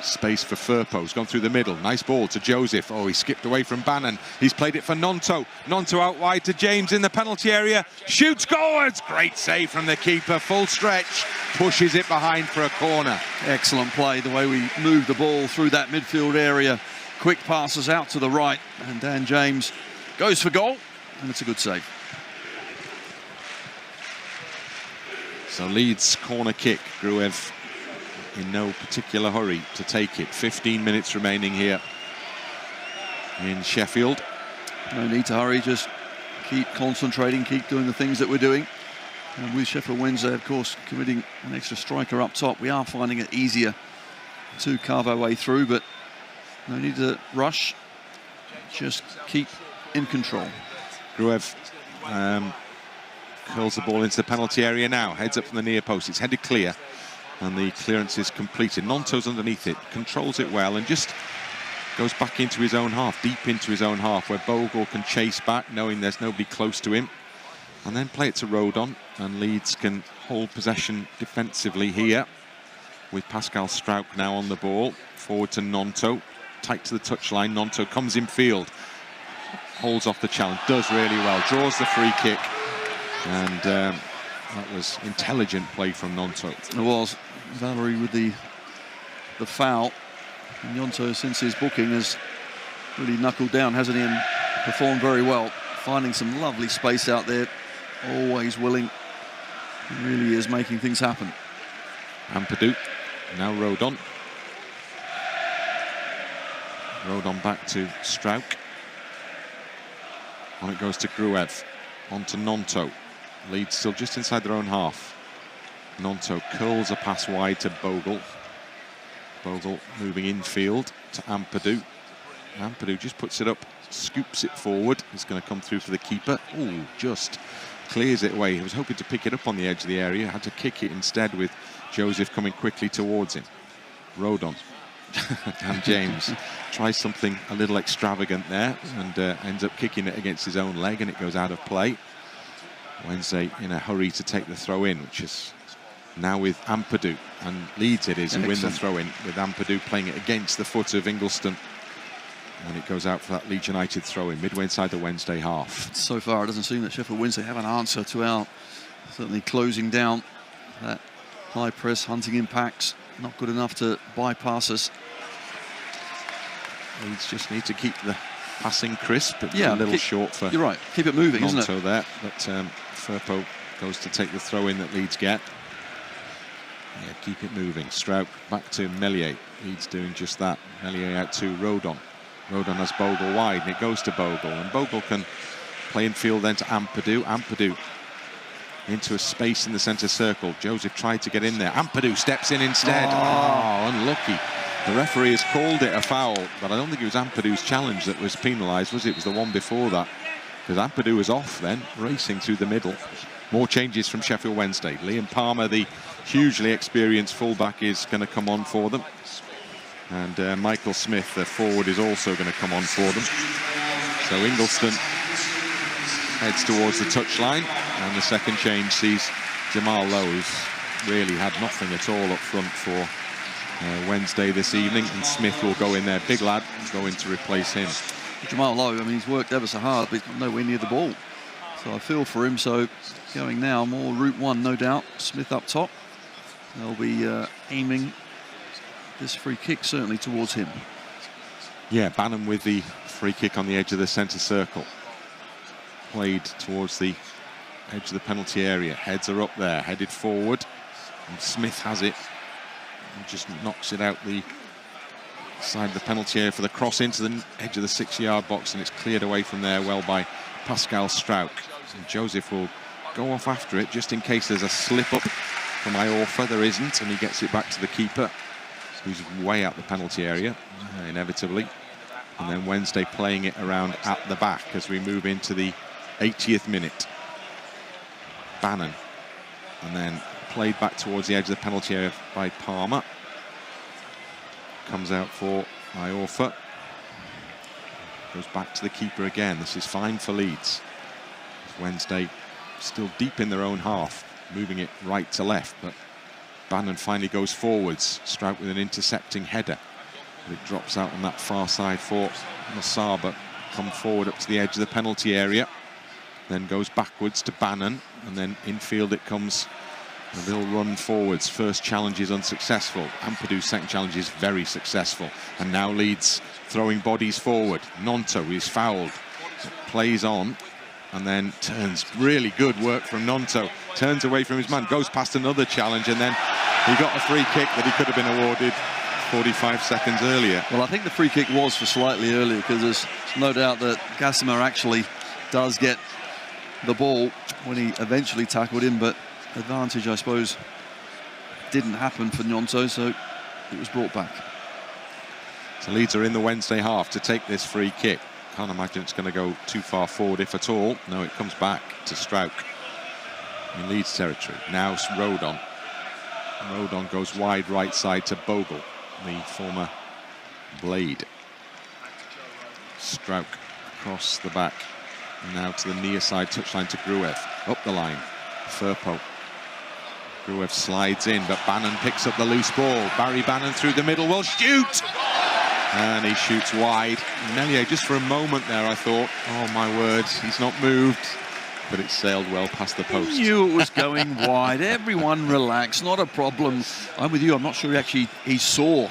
Space for Firpo, he's gone through the middle, nice ball to Joseph. Oh, he skipped away from Bannon, he's played it for Nonto. Nonto out wide to James in the penalty area, shoots, goals, great save from the keeper, full stretch, pushes it behind for a corner. Excellent play, the way we moved the ball through that midfield area. Quick passes out to the right, and Dan James goes for goal, and it's a good save. So Leeds corner kick, Gruev in no particular hurry to take it. 15 minutes remaining here in Sheffield. No need to hurry, just keep concentrating, keep doing the things that we're doing. And with Sheffield Wednesday, of course, committing an extra striker up top, we are finding it easier to carve our way through, but no need to rush, just keep in control. Gruev curls the ball into the penalty area now, heads up from the near post, it's headed clear, and the clearance is completed. Nonto's underneath it, controls it well, and just goes back into his own half, deep into his own half, where Bogle can chase back, knowing there's nobody close to him, and then play it to Rodon, and Leeds can hold possession defensively here, with Pascal Strauch now on the ball, forward to Nonto, tight to the touchline. Nonto comes in field, holds off the challenge, does really well, draws the free kick, and that was intelligent play from Nonto. It was. Valerie with the foul. And Nonto, since his booking, has really knuckled down, hasn't he, and performed very well, finding some lovely space out there, always willing. He really is making things happen. Ampadu, now Rodon. Rodon back to Strauch. On it goes to Gruev. On to Nonto. Leeds still just inside their own half. Nonto curls a pass wide to Bogle. Bogle moving infield to Ampadu. Ampadu just puts it up, scoops it forward. It's going to come through for the keeper. Ooh, just clears it away. He was hoping to pick it up on the edge of the area. Had to kick it instead with Joseph coming quickly towards him. Rodon. And James tries something a little extravagant there and ends up kicking it against his own leg, and it goes out of play. Wednesday in a hurry to take the throw in, which is now with Ampadu, and Leeds it is who win the throw in, with Ampadu playing it against the foot of Ingliston, and it goes out for that Leeds United throw in midway inside the Wednesday half. So far it doesn't seem that Sheffield Wednesday have an answer to our certainly closing down that high press, hunting impacts, not good enough to bypass us. Leeds just need to keep the passing crisp, but yeah, a little short for. You're right, keep it moving, isn't it? Nonto there, but Firpo goes to take the throw in that Leeds get. Yeah, keep it moving. Strauch back to Meslier. Leeds doing just that. Meslier out to Rodon. Rodon has Bogle wide, and it goes to Bogle, and Bogle can play in field then to Ampadu. Ampadu into a space in the centre circle. Joseph tried to get in there. Ampadu steps in instead. Oh, unlucky. The referee has called it a foul, but I don't think it was Ampadu's challenge that was penalised, was it? It was the one before that, because Ampadu was off then, racing through the middle. More changes from Sheffield Wednesday. Liam Palmer, the hugely experienced fullback, is going to come on for them. And Michael Smith, the forward, is also going to come on for them. So Ingliston heads towards the touchline, and the second change sees Jamal Lowe, who's really had nothing at all up front for Wednesday this evening, and Smith will go in there. Big lad go in to replace him. Jamal Lowe, I mean, he's worked ever so hard, but he's nowhere near the ball. So I feel for him. So going now, more route one, no doubt. Smith up top. They'll be aiming this free kick certainly towards him. Yeah, Bannon with the free kick on the edge of the centre circle. Played towards the edge of the penalty area. Heads are up there, headed forward. And Smith has it. And just knocks it out the side of the penalty area for the cross into the edge of the 6-yard box, and it's cleared away from there well by Pascal Strauch. And Joseph will go off after it just in case there's a slip up from Iorfa. There isn't, and he gets it back to the keeper, who's way out the penalty area, inevitably. And then Wednesday playing it around at the back as we move into the 80th minute. Bannon, and then played back towards the edge of the penalty area by Palmer. Comes out for Iorfa. Goes back to the keeper again. This is fine for Leeds. Wednesday still deep in their own half, moving it right to left, but Bannon finally goes forwards. Strout with an intercepting header. But it drops out on that far side for Masaba. Come forward up to the edge of the penalty area. Then goes backwards to Bannon, and then infield it comes. A little run forwards. First challenge is unsuccessful. Ampadu's second challenge is very successful. And now Leeds throwing bodies forward. Nonto is fouled. Plays on and then turns. Really good work from Nonto. Turns away from his man. Goes past another challenge, and then he got a free kick that he could have been awarded 45 seconds earlier. Well, I think the free kick was for slightly earlier, because there's no doubt that Gossamer actually does get the ball when he eventually tackled him, but advantage, I suppose, didn't happen for Nonto, so it was brought back. So Leeds are in the Wednesday half to take this free kick. Can't imagine it's going to go too far forward, if at all. No, it comes back to Strauch in Leeds territory. Now Rodon. Rodon goes wide right side to Bogle, the former Blade. Strauch across the back. Now to the near side touchline to Gruev. Up the line. Firpo. Gruev slides in, but Bannon picks up the loose ball. Barry Bannon through the middle will shoot! And he shoots wide. Melier, just for a moment there, I thought, oh my word, he's not moved. But it sailed well past the post. He knew it was going wide. Everyone relax, not a problem. I'm with you. I'm not sure he saw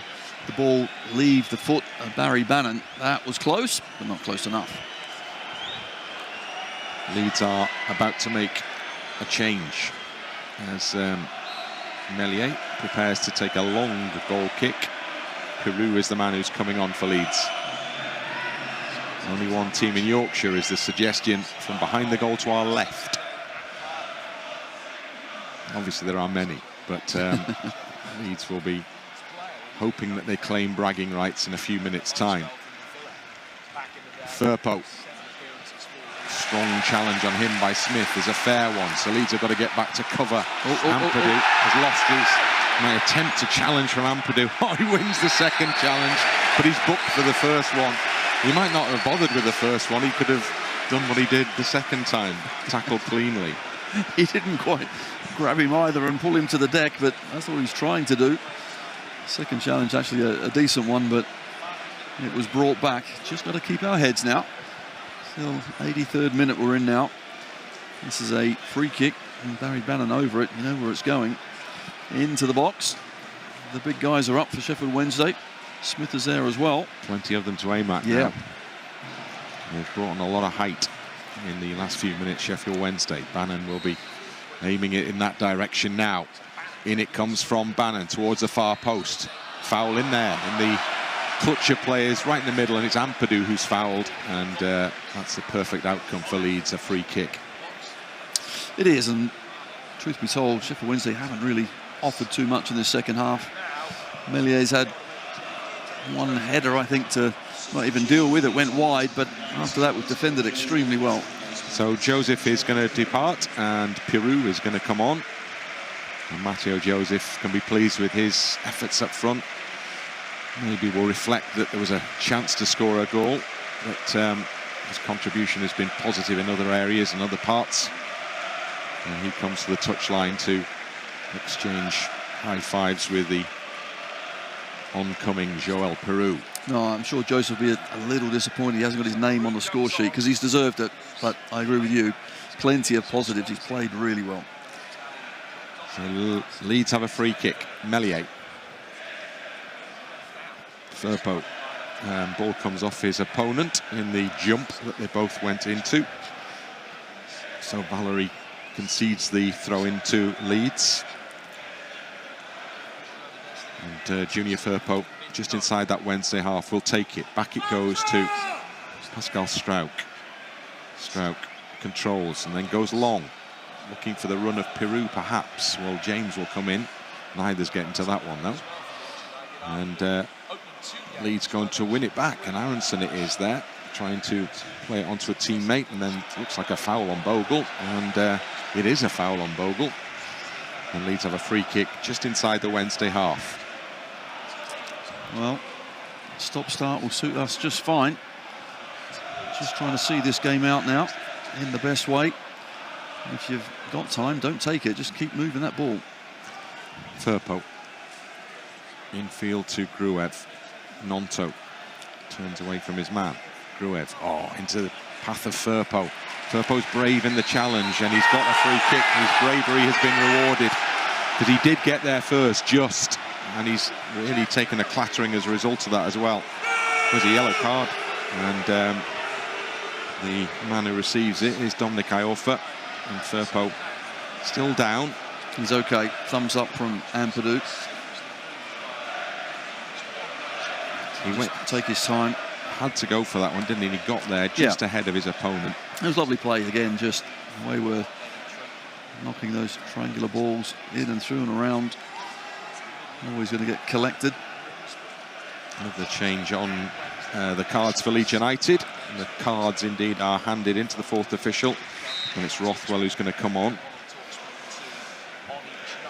the ball leave the foot of Barry Bannon. That was close, but not close enough. Leeds are about to make a change as Melier prepares to take a long goal kick. Peru is the man who's coming on for Leeds. Only one team in Yorkshire is the suggestion from behind the goal to our left. Obviously there are many, but Leeds will be hoping that they claim bragging rights in a few minutes' time. Firpo. Strong challenge on him by Smith is a fair one, so Leeds have got to get back to cover. Ampadu has lost his attempt to challenge from Ampadu. Oh, he wins the second challenge, but he's booked for the first one. He might not have bothered with the first one. He could have done what he did the second time, tackled cleanly. He didn't quite grab him either and pull him to the deck, but that's what he's trying to do. Second challenge, actually a decent one, but it was brought back. Just got to keep our heads now. Still 83rd minute we're in now. This is a free kick, and Barry Bannon over it. You know where it's going. Into the box. The big guys are up for Sheffield Wednesday. Smith is there as well. 20 of them to aim at now. They've brought on a lot of height in the last few minutes, Sheffield Wednesday. Bannon will be aiming it in that direction now. In it comes from Bannon towards the far post. Foul in there in the clutch of players right in the middle, and it's Ampadu who's fouled, and that's the perfect outcome for Leeds, a free kick. It is, and truth be told, Sheffield Wednesday haven't really offered too much in this second half. Mellier's had one header, I think, to not even deal with. It went wide, but after that we've defended extremely well. So Joseph is going to depart, and Pirou is going to come on. And Matteo Joseph can be pleased with his efforts up front. Maybe will reflect that there was a chance to score a goal, but his contribution has been positive in other areas and other parts. And he comes to the touchline to exchange high fives with the oncoming Joel Pirou. No, I'm sure Joseph will be a little disappointed he hasn't got his name on the score sheet, because he's deserved it. But I agree with you, plenty of positives. He's played really well. So Leeds have a free kick. Meslier. Firpo. Ball comes off his opponent in the jump that they both went into. So Valerie concedes the throw into Leeds. And Junior Firpo, just inside that Wednesday half, will take it. Back it goes to Pascal Struijk. Struijk controls and then goes long, looking for the run of Pirou, perhaps. Well, James will come in. Neither's getting to that one, though. And Leeds going to win it back, and Aronson it is there, trying to play it onto a teammate, and then it looks like a foul on Bogle, and it is a foul on Bogle. And Leeds have a free kick just inside the Wednesday half. Well, stop-start will suit us just fine. Just trying to see this game out now in the best way. If you've got time, don't take it. Just keep moving that ball. Firpo. Infield to Gruev. Nonto turns away from his man. Gruev, into the path of Firpo. Firpo's brave in the challenge, and he's got a free kick. His bravery has been rewarded, because he did get there first, just. And he's really taken a clattering as a result of that as well. There's a yellow card, and the man who receives it is Dominic Iorfa, and Firpo still down. He's okay. Thumbs up from Ampadu. He went, take his time. Had to go for that one, didn't he? He got there just ahead of his opponent. It was lovely play again, just the way we're knocking those triangular balls in and through and around. Always going to get collected. Another change on the cards for Leeds United. And the cards indeed are handed into the fourth official, and it's Rothwell who's going to come on.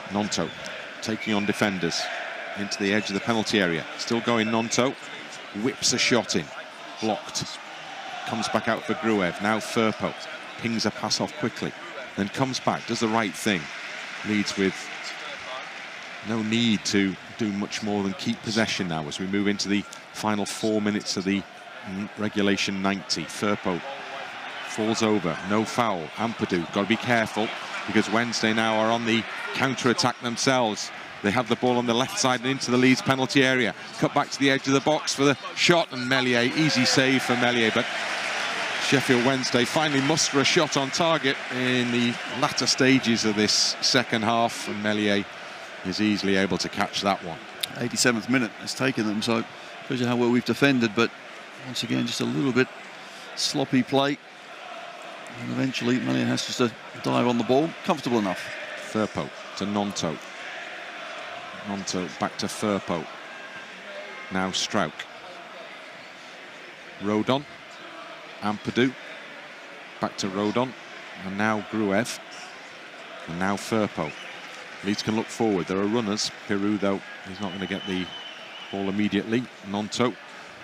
Nonto taking on defenders into the edge of the penalty area. Still going Nonto. Whips a shot in. Blocked. Comes back out for Gruev. Now Firpo. Pings a pass off quickly. Then comes back. Does the right thing. Leeds with no need to do much more than keep possession now as we move into the final 4 minutes of the regulation 90. Firpo falls over. No foul. Ampadu. Got to be careful, because Wednesday now are on the counter-attack themselves. They have the ball on the left side and into the Leeds penalty area. Cut back to the edge of the box for the shot, and Meslier, easy save for Meslier, but Sheffield Wednesday finally muster a shot on target in the latter stages of this second half, and Meslier is easily able to catch that one. 87th minute has taken them, so shows you how well we've defended, but once again just a little bit sloppy play, and eventually Meslier has just to dive on the ball. Comfortable enough. Firpo to Nonto. Nonto back to Firpo. Now Struijk. Rodon. Ampadu. Back to Rodon. And now Gruev. And now Firpo. Leeds can look forward. There are runners. Pirou, though, he's not going to get the ball immediately. Nonto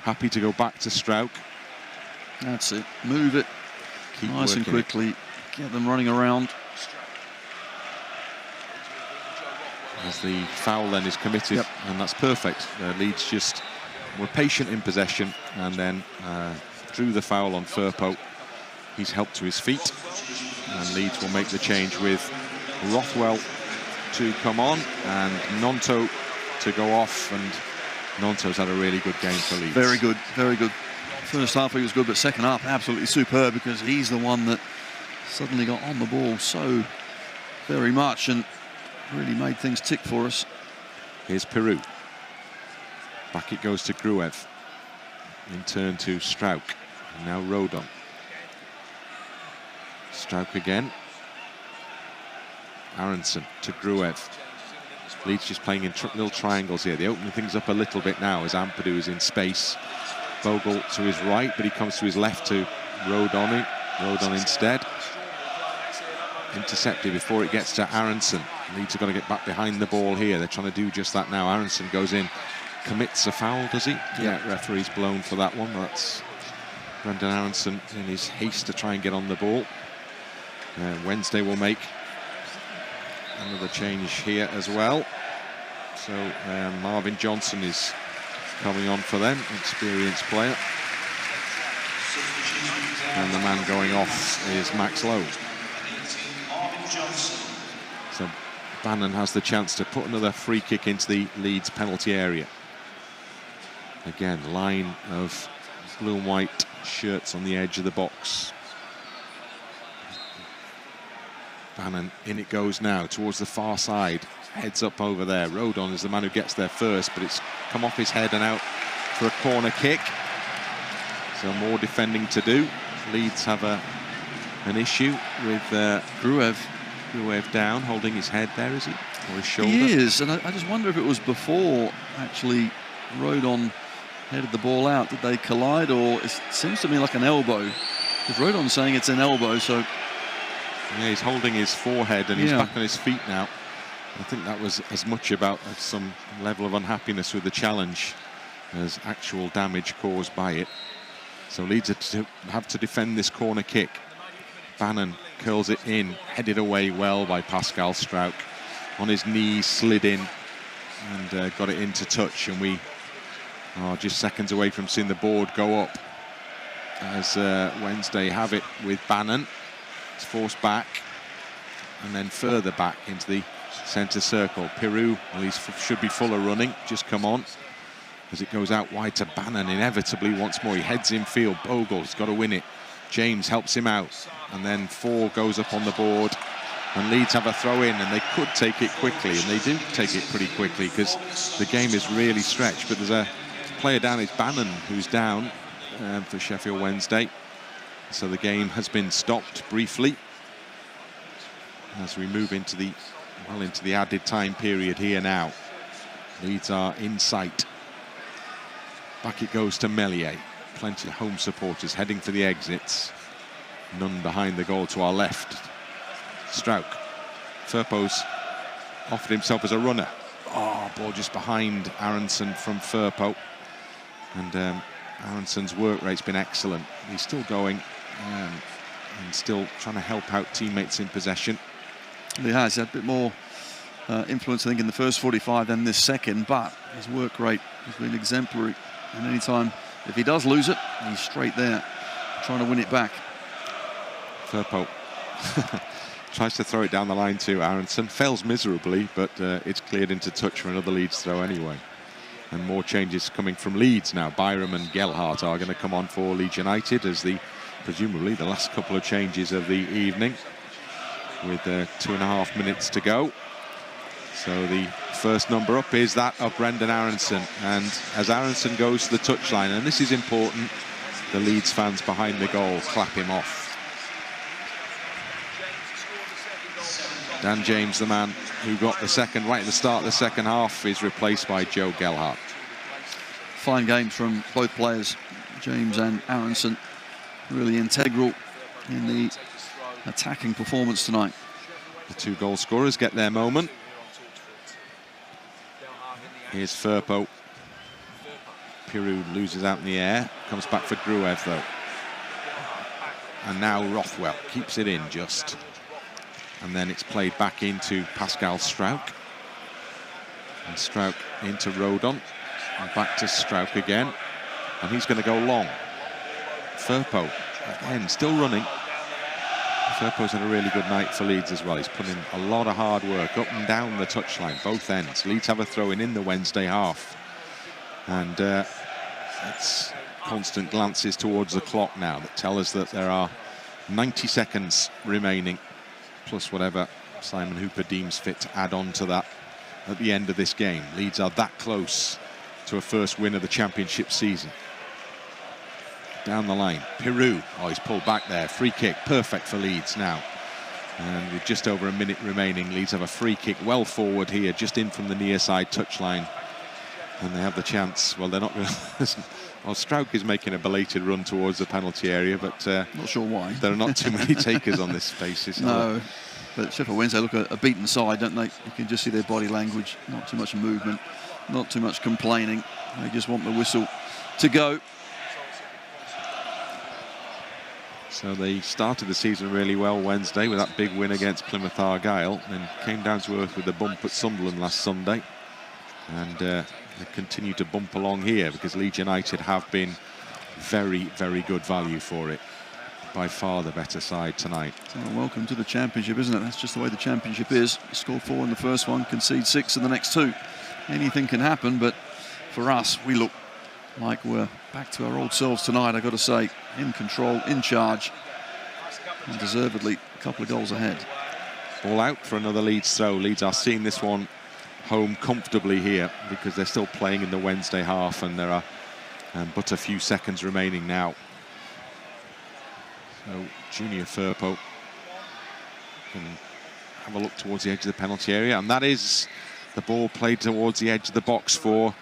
happy to go back to Struijk. That's it. Move it. Keep nice and quickly. Get them running around. As the foul then is committed, and that's perfect. Leeds just were patient in possession, and then drew the foul on Firpo. He's helped to his feet, and Leeds will make the change with Rothwell to come on and Nonto to go off, and Nonto's had a really good game for Leeds. Very good, very good. First half he was good, but second half absolutely superb, because he's the one that suddenly got on the ball so very much and really made things tick for us. Here's Pirou. Back it goes to Gruev. In turn to Struijk. And now Rodon. Struijk again. Aronson to Gruev. Leeds just playing in little triangles here. They open things up a little bit now as Ampadu is in space. Bogle to his right, but he comes to his left to Rodon. Rodon instead. Intercepted before it gets to Aronson. Leeds are going to get back behind the ball here. They're trying to do just that now. Aronson goes in, commits a foul, does he? Yeah, referee's blown for that one. That's Brendan Aronson in his haste to try and get on the ball. Wednesday will make another change here as well. So Marvin Johnson is coming on for them, experienced player. And the man going off is Max Lowe. So Bannon has the chance to put another free kick into the Leeds penalty area. Again, line of blue and white shirts on the edge of the box. Bannon, in it goes now towards the far side. Heads up over there. Rodon is the man who gets there first, but it's come off his head and out for a corner kick. So more defending to do. Leeds have an issue with Gruev down, holding his head there, is he? Or his shoulder? He is, and I just wonder if it was before actually Rodon headed the ball out. Did they collide, or it seems to me like an elbow? Because Rodon's saying it's an elbow, so... Yeah, he's holding his forehead and he's back on his feet now. I think that was as much about some level of unhappiness with the challenge as actual damage caused by it. So Leeds have to defend this corner kick. Bannon curls it in, headed away well by Pascal Struijk. On his knees, slid in and got it into touch. And we are just seconds away from seeing the board go up as Wednesday have it with Bannon. It's forced back and then further back into the centre circle. Pirou, well, he should be full of running, just come on. As it goes out wide to Bannon, inevitably once more. He heads in field. Bogle's got to win it. James helps him out. And then 4 goes up on the board. And Leeds have a throw in, and they could take it quickly. And they do take it pretty quickly because the game is really stretched. But there's a player down, it's Bannon, who's down for Sheffield Wednesday. So the game has been stopped briefly as we move into the added time period here now. Leeds are in sight. Back it goes to Meslier. Plenty of home supporters heading for the exits. None behind the goal to our left. Struijk. Firpo's offered himself as a runner. Oh, ball just behind Aronson from Firpo. And Aronson's work rate's been excellent. He's still going and still trying to help out teammates in possession. He has had a bit more influence, I think, in the first 45 than this second, but his work rate has been exemplary. And any time, if he does lose it, he's straight there, trying to win it back. Firpo tries to throw it down the line to Aronson. Fails miserably, but it's cleared into touch for another Leeds throw anyway. And more changes coming from Leeds now. Byram and Gelhardt are going to come on for Leeds United as presumably the last couple of changes of the evening, with 2.5 minutes to go. So the first number up is that of Brendan Aronson. And as Aronson goes to the touchline, and this is important, the Leeds fans behind the goal clap him off. Dan James, the man who got the second right at the start of the second half, is replaced by Joe Gelhardt. Fine games from both players, James and Aronson, really integral in the attacking performance tonight. The 2 goal scorers get their moment. Here's Firpo. Pirou loses out in the air. Comes back for Gruev, though. And now Rothwell keeps it in just. And then it's played back into Pascal Struijk. And Struijk into Rodon. And back to Struijk again. And he's going to go long. Firpo, again, still running. Firpo's had a really good night for Leeds as well. He's put in a lot of hard work up and down the touchline, both ends. Leeds have a throw-in in the Wednesday half. And it's constant glances towards the clock now that tell us that there are 90 seconds remaining, plus whatever Simon Hooper deems fit to add on to that at the end of this game. Leeds are that close to a first win of the championship season. Down the line, Peru. Oh, he's pulled back there. Free kick, perfect for Leeds now. And with just over a minute remaining, Leeds have a free kick well forward here, just in from the near side touchline. And they have the chance. Well, they're not going to... Well, Strauch is making a belated run towards the penalty area, but... not sure why. There are not too many takers on this basis. No, but Sheffield Wednesday look a beaten side, don't they? You can just see their body language. Not too much movement, not too much complaining. They just want the whistle to go. So they started the season really well Wednesday with that big win against Plymouth Argyle, and came down to earth with a bump at Sunderland last Sunday. And they continue to bump along here because Leeds United have been very, very good value for it. By far the better side tonight. Well, welcome to the championship, isn't it? That's just the way the championship is. Score 4 in the first one, concede 6 in the next 2. Anything can happen, but for us, we look like we're back to our old selves tonight, I've got to say. In control, in charge, and deservedly a couple of goals ahead. All out for another Leeds throw. Leeds are seeing this one home comfortably here because they're still playing in the Wednesday half, and there are but a few seconds remaining now. So Junior Firpo can have a look towards the edge of the penalty area, and that is the ball played towards the edge of the box for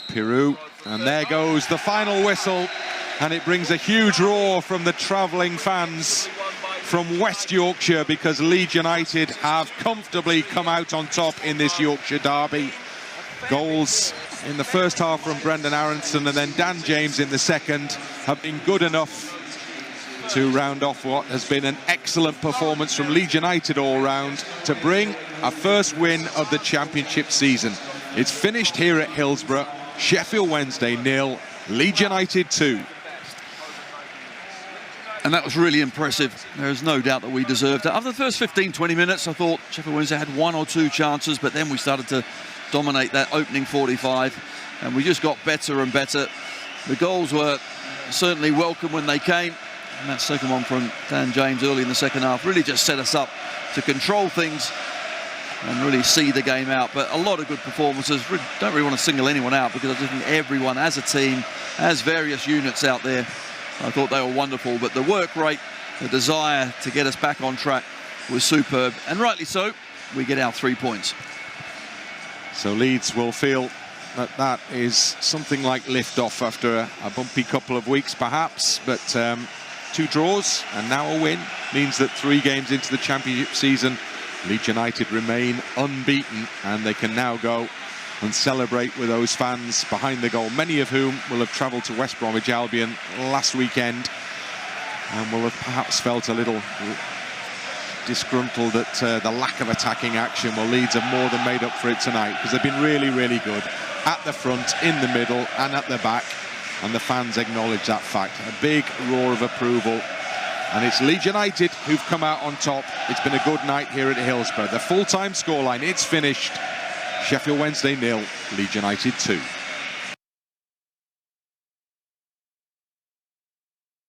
Peru. And there goes the final whistle, and it brings a huge roar from the travelling fans from West Yorkshire, because Leeds United have comfortably come out on top in this Yorkshire derby. Goals in the first half from Brendan Aronson and then Dan James in the second have been good enough to round off what has been an excellent performance from Leeds United all round to bring a first win of the championship season. It's finished here at Hillsborough. Sheffield Wednesday 0, Leeds United 2. And that was really impressive. There's no doubt that we deserved it. After the first 15-20 minutes, I thought Sheffield Wednesday had 1 or 2 chances, but then we started to dominate that opening 45, and we just got better and better. The goals were certainly welcome when they came, and that second one from Dan James early in the second half really just set us up to control things and really see the game out. But a lot of good performances. Don't really want to single anyone out, because I just think everyone as a team, as various units out there, I thought they were wonderful. But the work rate, the desire to get us back on track was superb, and rightly so. We get our 3 points. So Leeds will feel that that is something like lift-off after a bumpy couple of weeks perhaps, but 2 draws and now a win means that 3 games into the championship season, Leeds United remain unbeaten, and they can now go and celebrate with those fans behind the goal, many of whom will have travelled to West Bromwich Albion last weekend and will have perhaps felt a little disgruntled at the lack of attacking action. Well, Leeds have more than made up for it tonight, because they've been really, really good at the front, in the middle and at the back, and the fans acknowledge that fact. A big roar of approval. And it's Leeds United who've come out on top. It's been a good night here at Hillsborough. The full-time scoreline, it's finished. Sheffield Wednesday 0, Leeds United 2.